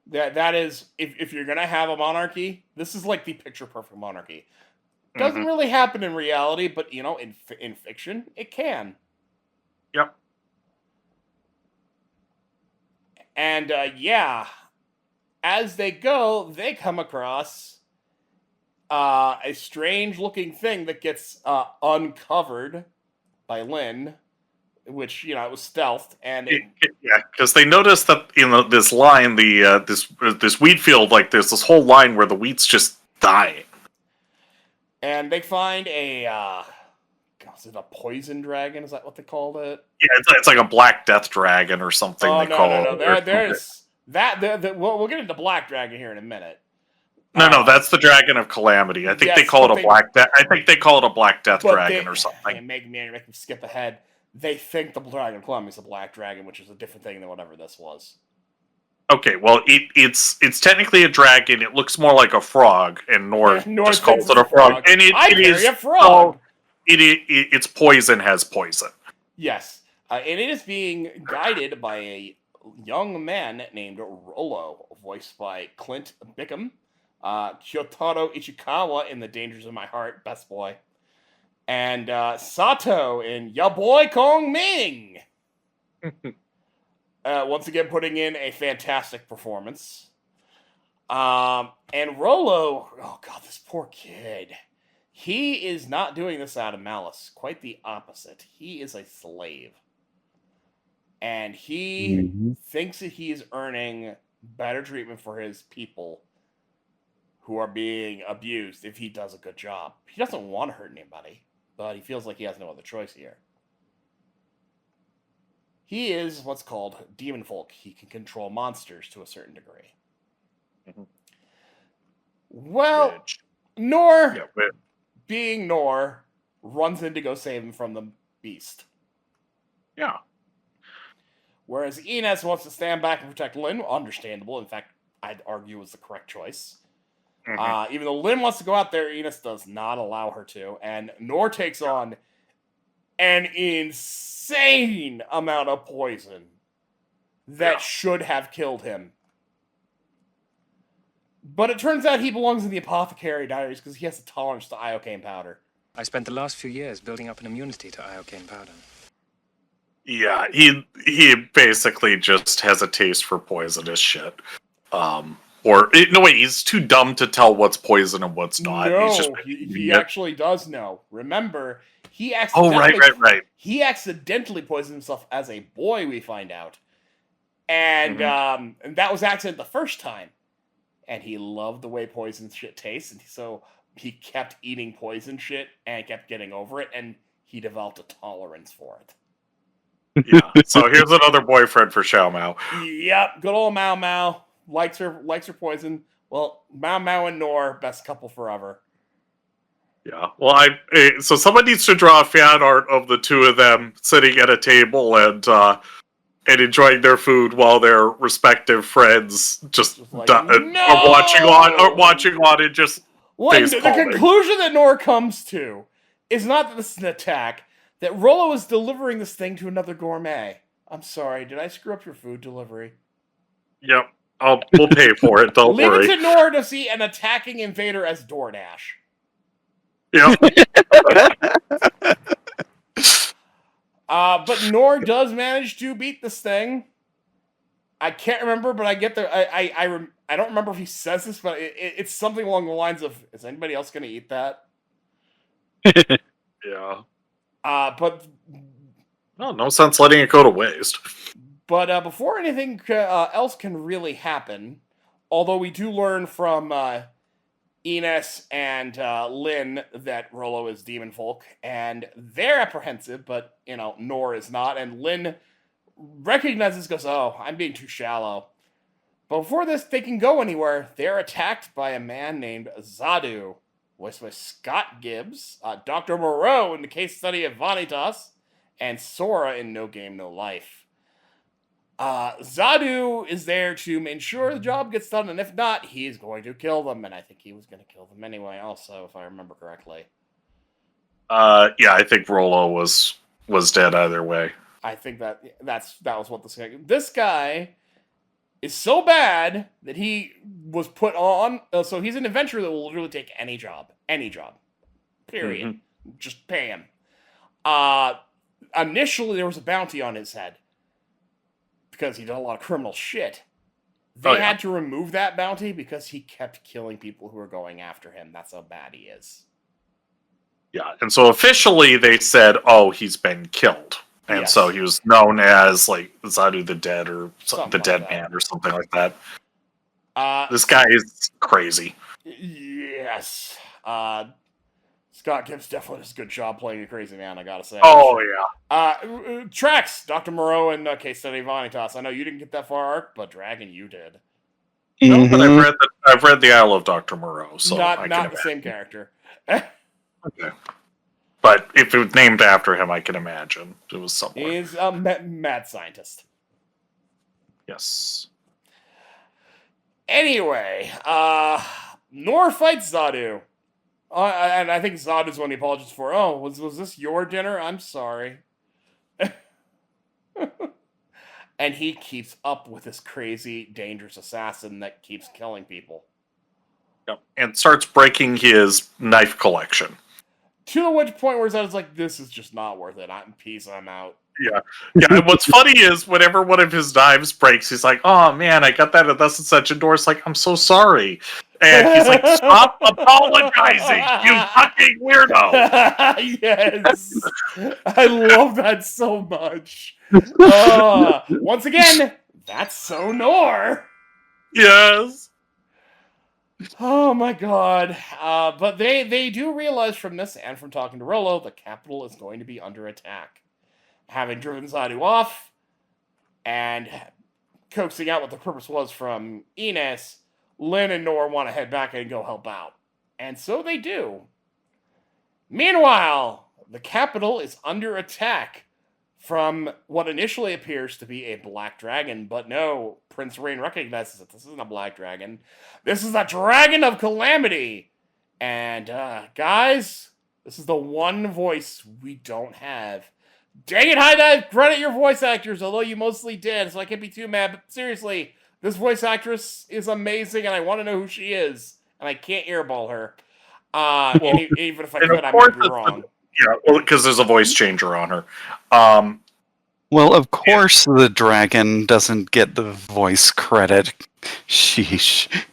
That is, if you're gonna have a monarchy, this is like the picture perfect monarchy. Doesn't really happen in reality, but in fiction, it can. Yep. And, as they go, they come across a strange-looking thing that gets uncovered by Lin, which, it was stealthed, and... because they noticed that, this line, this wheat field, like, there's this whole line where the wheat's just dying. And they find is it a poison dragon? Is that what they called it? Yeah, it's like a black death dragon or something. Oh, they call it. There's that. We'll get into black dragon here in a minute. No, that's the Dragon of Calamity. I think they call it a black. I think they call it a black death dragon or something. Make me skip ahead. they think the dragon Plum is a black dragon, which is a different thing than whatever this was. Okay, well, it's technically a dragon. It looks more like a frog, and Nor Nor just thinks calls it it's a frog. And I it carry is a frog. Its poison has poison. Yes, and it is being guided by a young man named Rolo, voiced by Clint Bickham, Kyotaro Ichikawa in The Dangers of My Heart, best boy, and Sato in Ya Boy Kong Ming. Once again, putting in a fantastic performance. And Rolo, oh god, this poor kid. He is not doing this out of malice. Quite the opposite. He is a slave. And he thinks that he is earning better treatment for his people who are being abused if he does a good job. He doesn't want to hurt anybody, but he feels like he has no other choice here. He is what's called demon folk. He can control monsters to a certain degree. Mm-hmm. Well, Nor, being Nor, runs in to go save him from the beast. Yeah. Whereas Ines wants to stand back and protect Lin, understandable. In fact, I'd argue was the correct choice. Mm-hmm. Even though Lin wants to go out there, Ines does not allow her to. And Nor takes on an insane amount of poison that should have killed him. But it turns out he belongs in the apothecary diaries because he has a tolerance to iocane powder. I spent the last few years building up an immunity to iocane powder. Yeah, he basically just has a taste for poisonous shit. He's too dumb to tell what's poison and what's not. No, he actually does know. Remember, he accidentally... right. He accidentally poisoned himself as a boy, we find out. And, and that was accident the first time. And he loved the way poison shit tastes, and so he kept eating poison shit and kept getting over it, and he developed a tolerance for it. Yeah. So here's another boyfriend for Xiao Mao. Yep, good old Mao Mao likes her poison. Well, Mao Mao and Nor, best couple forever. Yeah. Well, so someone needs to draw a fan art of the two of them sitting at a table and enjoying their food while their respective friends just like, are watching on and just the conclusion that Nor comes to is not that this is an attack, that Rolo is delivering this thing to another gourmet. I'm sorry, did I screw up your food delivery? Yep. We'll pay for it, don't worry. Leave it to Nor to see an attacking invader as DoorDash. Yep. But Nor does manage to beat this thing. I can't remember, but I get the... I don't remember if he says this, but it's something along the lines of, is anybody else going to eat that? Yeah. But... No sense letting it go to waste. But before anything else can really happen, although we do learn from Ines and Lin that Rolo is demon folk, and they're apprehensive, but, Nor is not, and Lin recognizes, goes, oh, I'm being too shallow. But before they can go anywhere, they're attacked by a man named Zadu, voiced by Scott Gibbs, Dr. Moreau in the case study of Vanitas, and Sora in No Game, No Life. Zadu is there to ensure the job gets done, and if not, he's going to kill them, and I think he was going to kill them anyway, also, if I remember correctly. Yeah, I think Rolo was dead either way. I think that was what this guy is so bad that he was put on. So he's an adventurer that will literally take any job, period. Mm-hmm. Just pay him. Initially, there was a bounty on his head because he did a lot of criminal shit. They had to remove that bounty because he kept killing people who were going after him. That's how bad he is. Yeah, and so officially they said, "Oh, he's been killed." And so he was known as, like, Zadu the Dead or the Dead Man or something like that. This guy is crazy. Yes. Scott Gibbs definitely does a good job playing a crazy man, I gotta say. Oh, yeah. Trax, Dr. Moreau and Case Study Vanitas. I know you didn't get that far arc, but Dragon, you did. No, but I've read the Isle of Dr. Moreau, so not the same character. Okay. But if it was named after him, I can imagine it was somewhere. He's a mad scientist. Yes. Anyway, Nor fights Zadu. And I think Zadu's one he apologizes for. Oh, was this your dinner? I'm sorry. And he keeps up with this crazy, dangerous assassin that keeps killing people. Yep. And starts breaking his knife collection. To the which point where Zadu's like, this is just not worth it. I'm out. Yeah. And what's funny is whenever one of his knives breaks, he's like, oh man, I got that at thus and such. And Dora's like, I'm so sorry. And he's like, stop apologizing, you fucking weirdo. Yes. I love that so much. Once again, that's so Nor. Yes. Oh my god. But they do realize from this and from talking to Rolo, the capital is going to be under attack. Having driven Zadu off and coaxing out what the purpose was from Ines, Lin and Nor want to head back and go help out. And so they do. Meanwhile, the capital is under attack from what initially appears to be a black dragon, but no, Prince Rain recognizes that this isn't a black dragon. This is a dragon of calamity. And, guys, this is the one voice we don't have. Dang it, Hidive! Credit your voice actors, although you mostly did, so I can't be too mad. But seriously, this voice actress is amazing, and I want to know who she is. And I can't airball her. And even if I could, I might be wrong. Yeah, well, because there's a voice changer on her. Well, of course the dragon doesn't get the voice credit. Sheesh.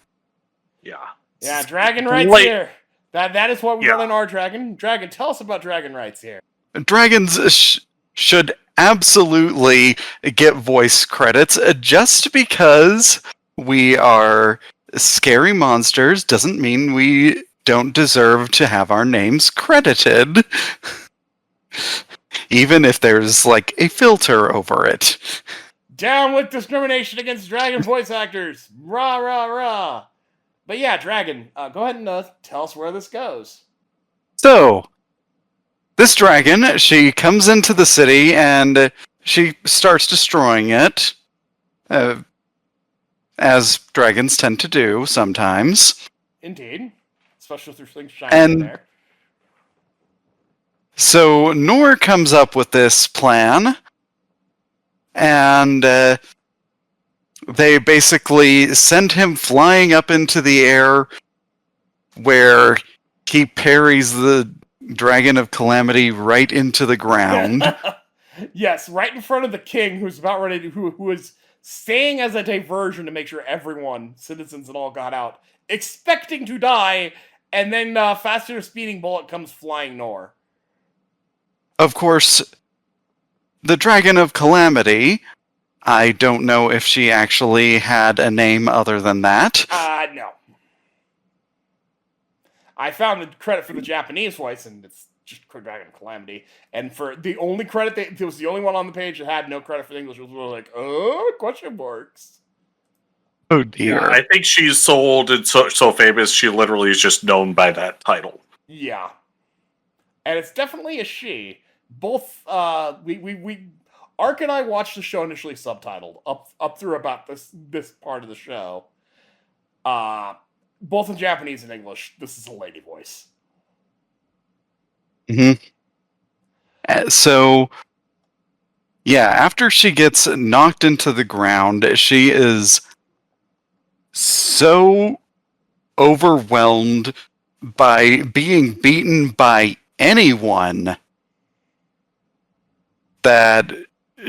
Yeah. Yeah, dragon rights here. That is what we run in our dragon. Dragon, tell us about dragon rights here. Dragons should absolutely get voice credits. Just because we are scary monsters doesn't mean we don't deserve to have our names credited. Even if there's, like, a filter over it. Down with discrimination against dragon voice actors! Rah, rah, rah! But yeah, Dragon, go ahead and tell us where this goes. So, this dragon, she comes into the city and she starts destroying it. As dragons tend to do sometimes. Indeed. Especially if there's things shining in there. So Nor comes up with this plan, and they basically send him flying up into the air, where he parries the Dragon of Calamity right into the ground. Yes, right in front of the king, who's about ready to, who is staying as a diversion to make sure everyone, citizens and all, got out, expecting to die, and then faster speeding bullet comes flying Nor. Of course, the Dragon of Calamity, I don't know if she actually had a name other than that. No. I found the credit for the Japanese voice, and it's just Dragon of Calamity. And for the only credit, it was the only one on the page that had no credit for the English. It was really like, oh, question marks. Oh dear. Yeah, I think she's so old and so famous, she literally is just known by that title. Yeah. And it's definitely a she. Both, Ark and I watched the show initially subtitled, up through about this part of the show. Both in Japanese and English, this is a lady voice. Mm-hmm. So, yeah, after she gets knocked into the ground, she is so overwhelmed by being beaten by anyone that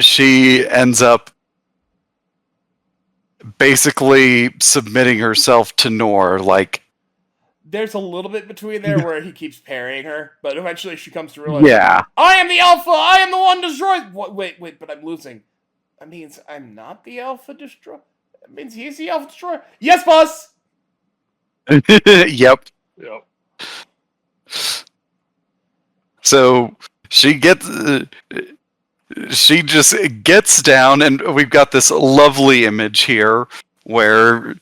she ends up basically submitting herself to Nor, like... There's a little bit between there where he keeps parrying her, but eventually she comes to realize, yeah, I am the Alpha! I am the one destroyed! Wait, but I'm losing. That means I'm not the Alpha Destroyer? That means he's the Alpha Destroyer? Yes, boss! Yep. So, she just gets down, and we've got this lovely image here where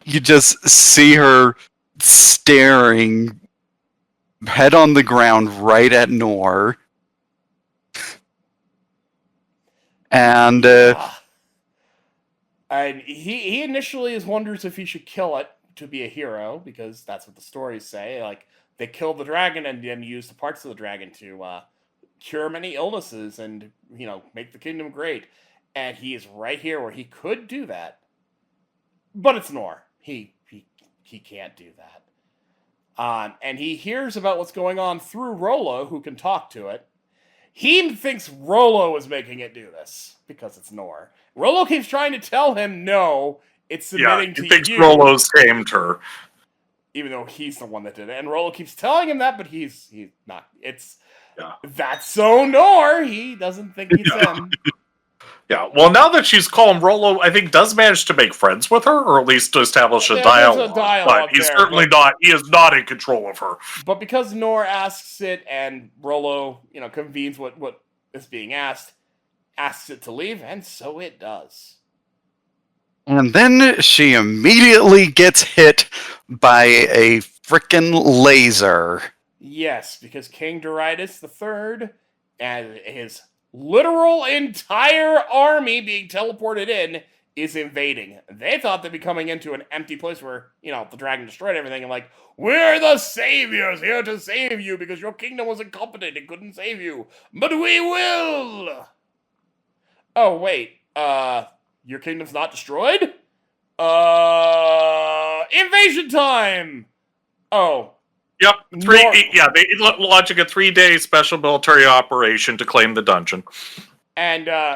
you just see her staring head on the ground right at Nor. And And he initially wonders if he should kill it to be a hero, because that's what the stories say. Like, they killed the dragon and then used the parts of the dragon to cure many illnesses and, make the kingdom great. And he is right here where he could do that. But it's Nor. He can't do that. And he hears about what's going on through Rollo, who can talk to it. He thinks Rollo is making it do this because it's Nor. Rollo keeps trying to tell him, no, it's submitting to you. He thinks Rollo's tamed her. Even though he's the one that did it. And Rollo keeps telling him that, but he's not. That's so Nor. He doesn't think he's him. Yeah, well, now that she's calm, Rollo, I think, does manage to make friends with her, or at least to establish a dialogue. But he's certainly not, he is not in control of her. But because Nor asks it, and Rollo, convenes what is being asked, asks it to leave, and so it does. And then she immediately gets hit by a frickin' laser. Yes, because King Darius III and his literal entire army being teleported in is invading. They thought they'd be coming into an empty place where, the dragon destroyed everything, and like, we're the saviors here to save you because your kingdom was incompetent and couldn't save you. But we will! Oh, wait, your kingdom's not destroyed? Invasion time! Oh. Yep, they launching a 3-day special military operation to claim the dungeon. And, I'm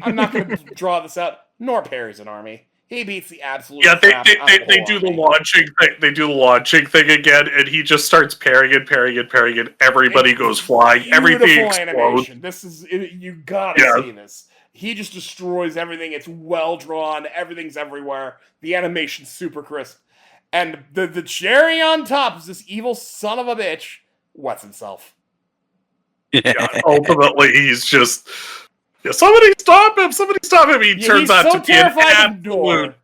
not going to draw this out. Nor parries an army. He beats the absolute crap out of the they do the launching thing. They do the launching thing again, and he just starts parrying and parrying and parrying, and everybody goes flying. Everything explodes. Animation. This is you gotta see this. He just destroys everything. It's well drawn. Everything's everywhere. The animation's super crisp. And the cherry on top is this evil son of a bitch wets himself. Ultimately, he's just... somebody stop him! Somebody stop him! He turns out to be an absolute...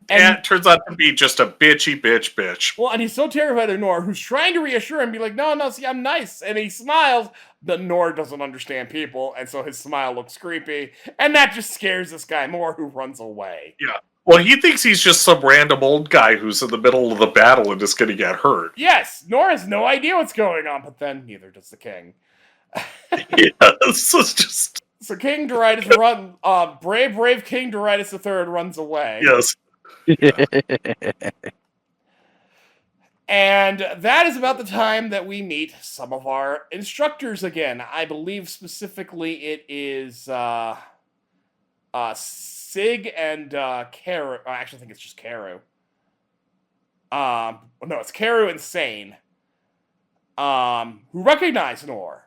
And it turns out to be just a bitchy bitch. Well, and he's so terrified of Nor, who's trying to reassure him, be like, no, see, I'm nice. And he smiles, but Nor doesn't understand people, and so his smile looks creepy. And that just scares this guy more, who runs away. Yeah. Well, he thinks he's just some random old guy who's in the middle of the battle and is going to get hurt. Yes, Nor has no idea what's going on, but then neither does the king. So King Darius brave King Darius III runs away. Yes. And that is about the time that we meet some of our instructors again. I believe specifically it is Sig and Karu. I actually think it's just Karu. No, it's Karu and Sane. Who recognize Nor.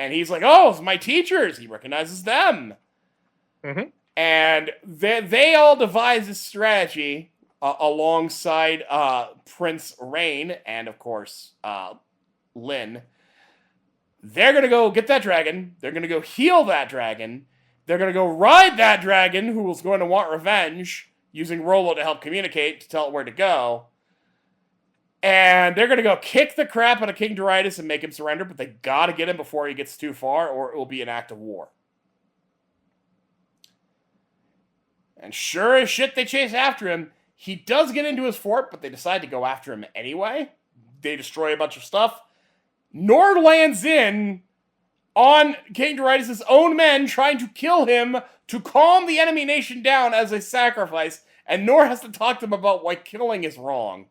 And he's like, oh, it's my teachers. He recognizes them. Mm-hmm. And they all devise this strategy alongside Prince Rain and, of course, Lin. They're going to go get that dragon. They're going to go heal that dragon. They're going to go ride that dragon, who was going to want revenge, using Rollo to help communicate, to tell it where to go. And they're going to go kick the crap out of King Darius and make him surrender, but they got to get him before he gets too far, or it will be an act of war. And sure as shit, they chase after him. He does get into his fort, but they decide to go after him anyway. They destroy a bunch of stuff. Nor lands in on King Darius' own men, trying to kill him to calm the enemy nation down as a sacrifice. And Nor has to talk to them about why killing is wrong.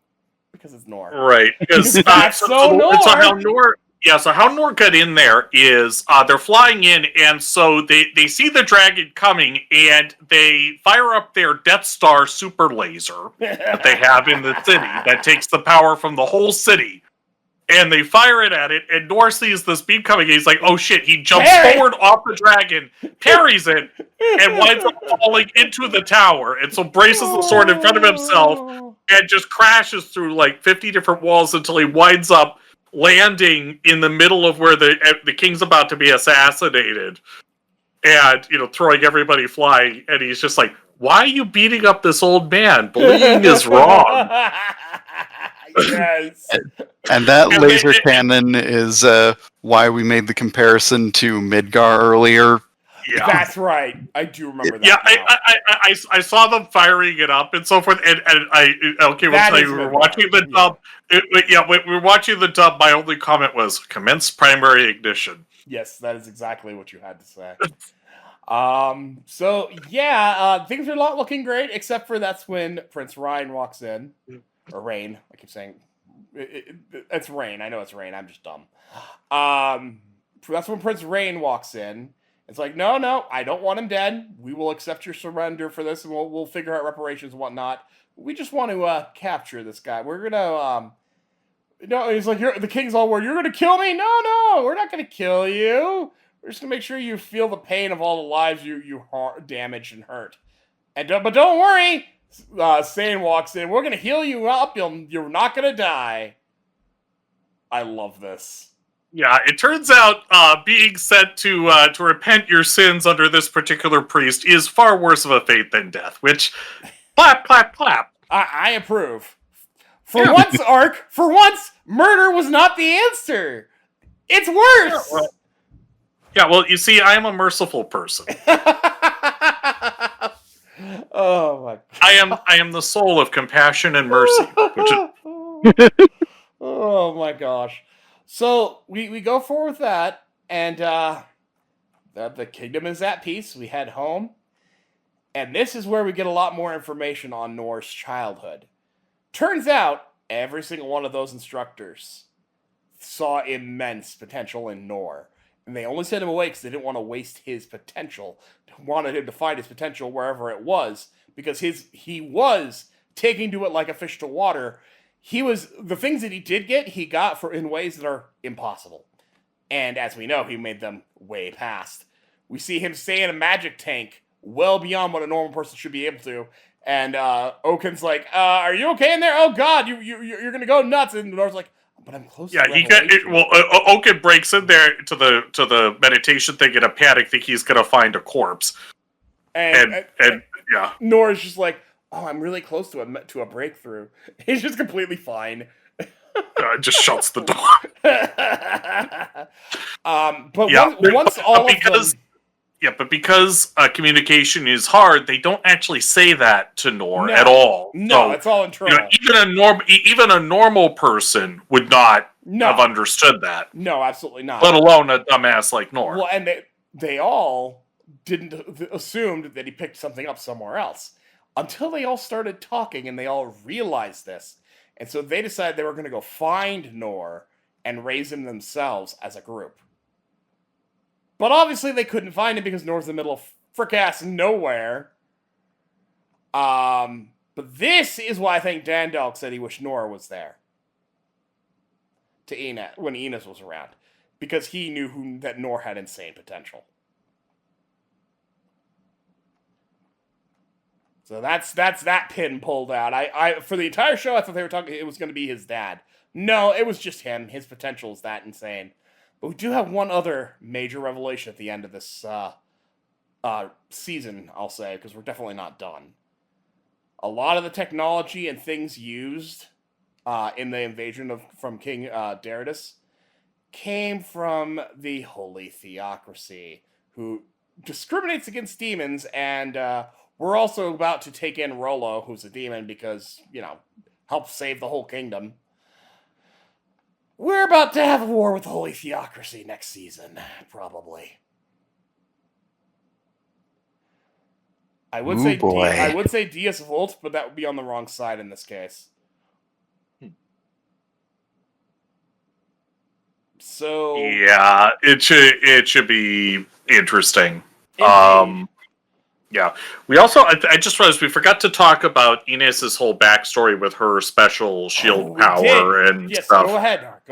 Because it's Nor. Right. Because that's so Nor. So how Nor got in there is they're flying in, and so they see the dragon coming, and they fire up their Death Star super laser that they have in the city that takes the power from the whole city. And they fire it at it, and Nor sees this beam coming, and he's like, oh shit, he jumps forward off the dragon, parries it, and winds up falling into the tower, and so braces the sword in front of himself, and just crashes through like 50 different walls until he winds up landing in the middle of where the king's about to be assassinated, and, throwing everybody flying, and he's just like, why are you beating up this old man? Bullying is wrong. Yes. And that And laser they- cannon is why we made the comparison to Midgar earlier. Yeah. That's right. I do remember that. Yeah, now. I saw them firing it up and so forth, and we'll That tell is you, we were Midgar, watching the dub. When we were watching the dub, my only comment was, commence primary ignition. Yes, that is exactly what you had to say. So yeah, things are not looking great, except for that's when Prince Ryan walks in, or Rain. I keep saying it's Rain. I know it's Rain. I'm just dumb. That's when Prince Rain walks in. It's like, no, I don't want him dead. We will accept your surrender for this, and we'll figure out reparations and whatnot. We just want to capture this guy. We're gonna no. He's like, the king's all worried. You're gonna kill me? No, we're not gonna kill you. We're just gonna make sure you feel the pain of all the lives you damaged and hurt. But don't worry. Sane walks in. We're gonna heal you up. You're not gonna die. I love this. Yeah, it turns out being sent to repent your sins under this particular priest is far worse of a fate than death. Which, clap. I approve. For once, Ark. For once, murder was not the answer. It's worse. Well, you see, I am a merciful person. Oh my! I am the soul of compassion and mercy. Oh my gosh! So we go forward with that, and the kingdom is at peace. We head home, and this is where we get a lot more information on Nor's childhood. Turns out every single one of those instructors saw immense potential in Nor. And they only sent him away because they didn't want to waste his potential. They wanted him to find his potential wherever it was, because he was taking to it like a fish to water. The things that he did get, he got in ways that are impossible. And as we know, he made them way past. We see him stay in a magic tank well beyond what a normal person should be able to. And Oaken's like, "Are you okay in there? Oh God, you're gonna go nuts." And Nor's like, "But I'm close." Yeah, to he got it. Well, Oaken breaks in there to the meditation thing in a panic, think he's gonna find a corpse, and yeah, Nora's just like, "Oh, I'm really close to a breakthrough." He's just completely fine. Just shuts the door. But because communication is hard, they don't actually say that to Nor at all. No, so, it's all internal. Even a normal person would not have understood that. No, absolutely not. Let alone a dumbass like Nor. Well, and they all assumed that he picked something up somewhere else until they all started talking and they all realized this. And so they decided they were going to go find Nor and raise him themselves as a group. But obviously they couldn't find him because Nor's in the middle of frick-ass nowhere. But this is why I think Dandalk said he wished Nor was there. To Enos, when Enos was around. Because he knew that Nor had insane potential. So that's that pin pulled out. I for the entire show, I thought they were talking. It was going to be his dad. No, it was just him. His potential is that insane. But we do have one other major revelation at the end of this season, I'll say, because we're definitely not done. A lot of the technology and things used in the invasion from King Darius came from the Holy Theocracy, who discriminates against demons, and we're also about to take in Rolo, who's a demon, because, help save the whole kingdom. We're about to have a war with the Holy Theocracy next season, probably. I would say Dias Volt, but that would be on the wrong side in this case. So yeah, it should be interesting. Yeah. We also, I just realized we forgot to talk about Inez's whole backstory with her special shield power and stuff. Go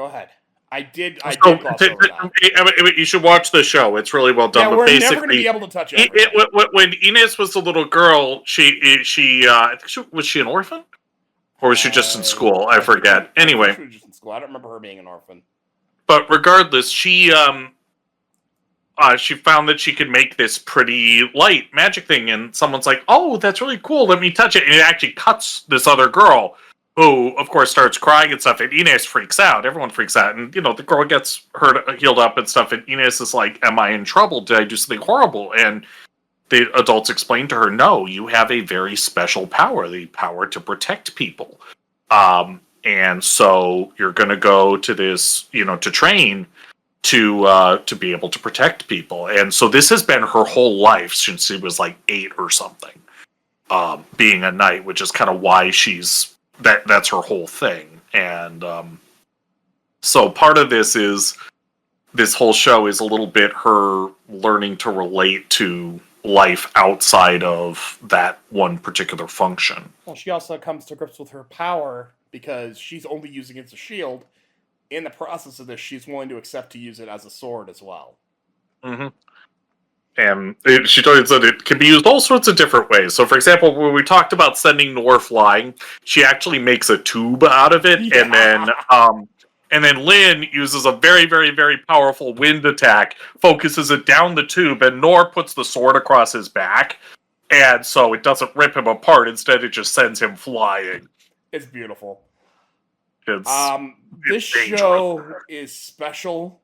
ahead. I did gloss over that. You should watch the show. It's really well done. Yeah, we're never going to be able to touch it. When Inez was a little girl, I think was she an orphan? Or was she just in school? I forget. Anyway. She was just in school. I don't remember her being an orphan. But regardless, she found that she could make this pretty light magic thing, and someone's like, "Oh, that's really cool. Let me touch it." And it actually cuts this other girl. who, of course, starts crying and stuff, and Ines freaks out. Everyone freaks out, and, the girl gets healed up and stuff, and Ines is like, am I in trouble? Did I do something horrible? And the adults explain to her, no, you have a very special power, the power to protect people. And so you're going to go to this, to train to be able to protect people. And so this has been her whole life since she was like 8 or something, being a knight, which is kind of why that's her whole thing. And so part of this whole show is a little bit her learning to relate to life outside of that one particular function. Well, she also comes to grips with her power because she's only using it as a shield. In the process of this, she's willing to accept to use it as a sword as well. Mm-hmm. And she told us that it can be used all sorts of different ways. So, for example, when we talked about sending Nor flying, she actually makes a tube out of it, yeah. And then Lin uses a very, very, very powerful wind attack, focuses it down the tube, and Nor puts the sword across his back, and so it doesn't rip him apart. Instead, it just sends him flying. It's beautiful. This show is special.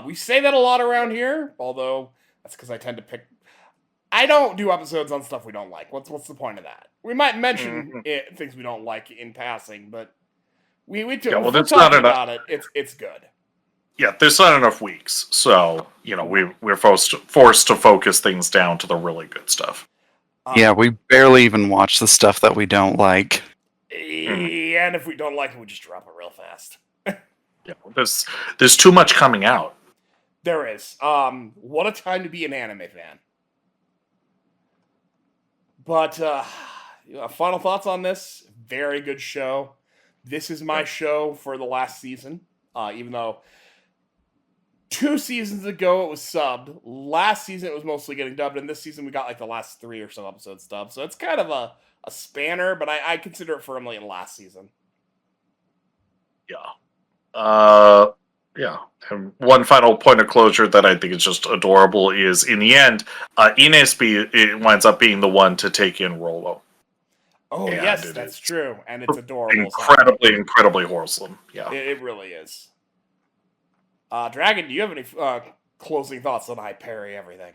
We say that a lot around here, although that's because I tend to pick. I don't do episodes on stuff we don't like. What's the point of that? We might mention things we don't like in passing, but we do. Yeah, that's not enough. About it. It's good. Yeah, there's not enough weeks, so we're forced to focus things down to the really good stuff. Yeah, we barely even watch the stuff that we don't like. And if we don't like it, we just drop it real fast. Yeah, there's too much coming out. There is. What a time to be an anime fan. But final thoughts on this? Very good show. This is my show for the last season. Even though 2 seasons ago it was subbed. Last season it was mostly getting dubbed, and this season we got like the last 3 or so episodes dubbed. So it's kind of a spanner, but I consider it firmly in last season. Yeah. Yeah. And one final point of closure that I think is just adorable is, in the end, Ines winds up being the one to take in Rolo. Oh, and yes, that's true. And it's adorable. Incredibly wholesome. Yeah. It really is. Dragon, do you have any closing thoughts on I Parry Everything?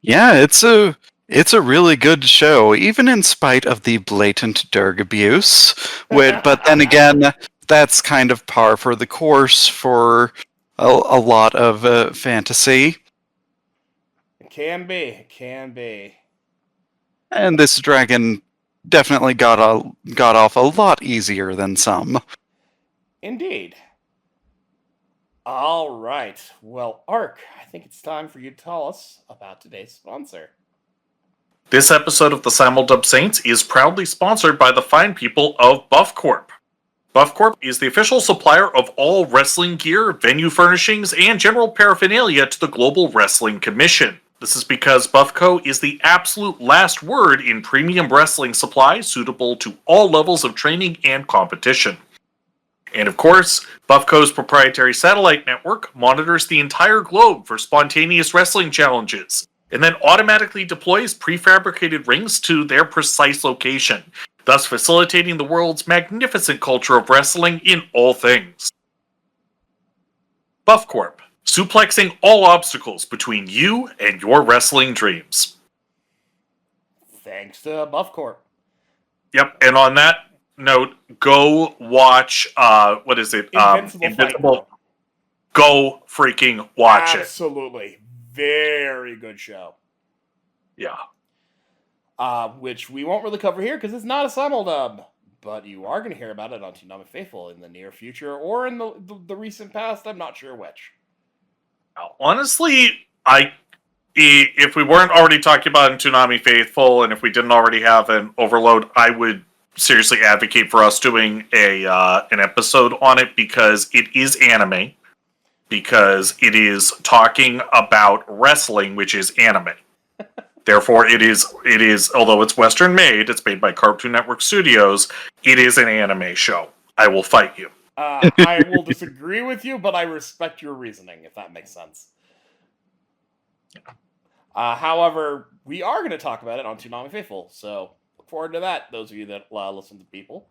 Yeah, it's a really good show, even in spite of the blatant Derg abuse. But then again, that's kind of par for the course for a lot of fantasy. It can be. And this dragon definitely got off a lot easier than some. Indeed. All right. Well, Ark, I think it's time for you to tell us about today's sponsor. This episode of the Simuldub Saints is proudly sponsored by the fine people of Buff Corp. Buff Corp is the official supplier of all wrestling gear, venue furnishings, and general paraphernalia to the Global Wrestling Commission. This is because Buffco is the absolute last word in premium wrestling supplies suitable to all levels of training and competition. And of course, Buffco's proprietary satellite network monitors the entire globe for spontaneous wrestling challenges, and then automatically deploys prefabricated rings to their precise location, thus facilitating the world's magnificent culture of wrestling in all things. Buff Corp, suplexing all obstacles between you and your wrestling dreams. Thanks to Buff Corp. Yep, and on that note, go watch, what is it? Invincible. Go freaking watch it. Absolutely. Very good show. Yeah. Which we won't really cover here because it's not a simuldub, but you are going to hear about it on Toonami Faithful in the near future or in the recent past. I'm not sure which. Honestly, if we weren't already talking about it in Toonami Faithful, and if we didn't already have an overload, I would seriously advocate for us doing an episode on it, because it is anime, because it is talking about wrestling, which is anime. Therefore, it is, although it's Western made, it's made by Cartoon Network Studios, it is an anime show. I will fight you. I will disagree with you, but I respect your reasoning, if that makes sense. However, we are going to talk about it on Toonami Faithful, so look forward to that, those of you that listen to people.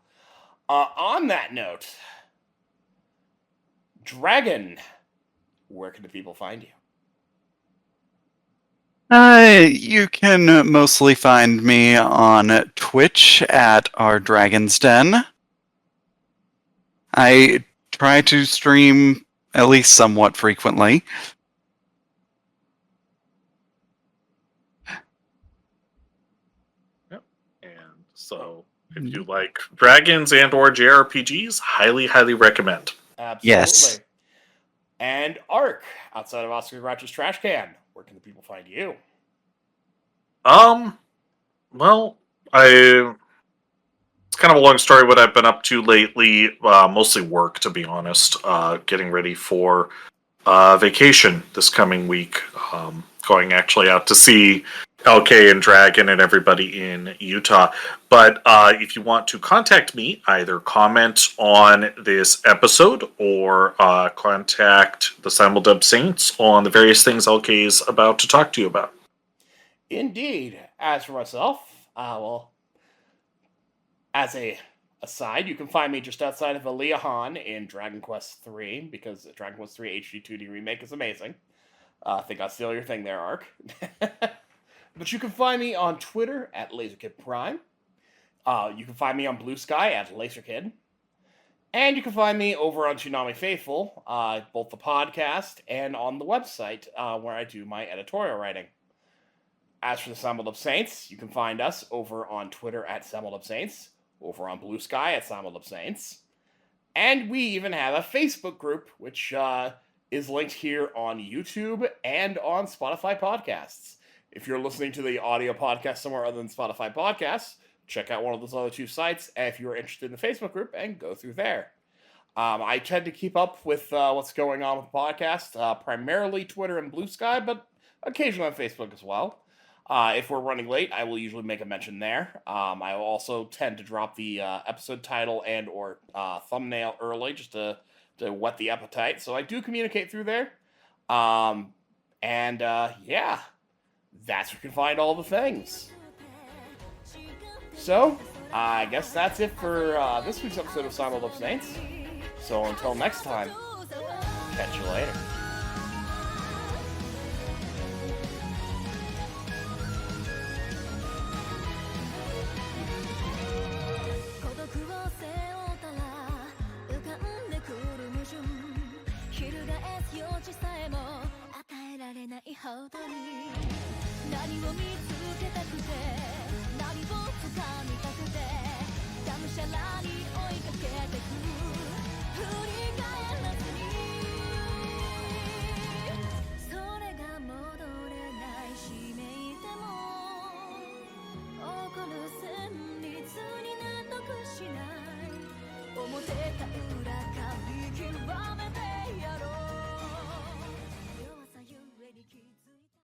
On that note, Dragon, where can the people find you? You can mostly find me on Twitch at Our Dragon's Den. I try to stream at least somewhat frequently. And so, if you like dragons and or JRPGs, highly, highly recommend. Absolutely. Yes. And Ark, outside of Oscar Grouch's Trash Can, where can the people find you? Well, it's kind of a long story what I've been up to lately. Mostly work, to be honest. Getting ready for vacation this coming week. Going actually out to see LK and Dragon and everybody in Utah. But if you want to contact me, either comment on this episode or contact the Simuldub Saints on the various things LK is about to talk to you about. Indeed. As for myself, well, as a aside, you can find me just outside of Aliahan in Dragon Quest III, because Dragon Quest III HD 2D Remake is amazing. I think I'll steal your thing there, Ark. But you can find me on Twitter at LaserKidPrime. You can find me on Blue Sky at LaserKid. And you can find me over on Tsunami Faithful, both the podcast and on the website where I do my editorial writing. As for the Simuldub Saints, you can find us over on Twitter at Simuldub Saints, over on Blue Sky at Simuldub Saints, and we even have a Facebook group, which is linked here on YouTube and on Spotify Podcasts. If you're listening to the audio podcast somewhere other than Spotify Podcasts, check out one of those other two sites, and if you're interested in the Facebook group, and go through there. I tend to keep up with what's going on with the podcast, primarily Twitter and Blue Sky, but occasionally on Facebook as well. If we're running late, I will usually make a mention there. I will also tend to drop the episode title and or thumbnail early just to whet the appetite. So I do communicate through there. Yeah, that's where you can find all the things. So, I guess that's it for this week's episode of Simuldub Saints. So until next time, catch you later.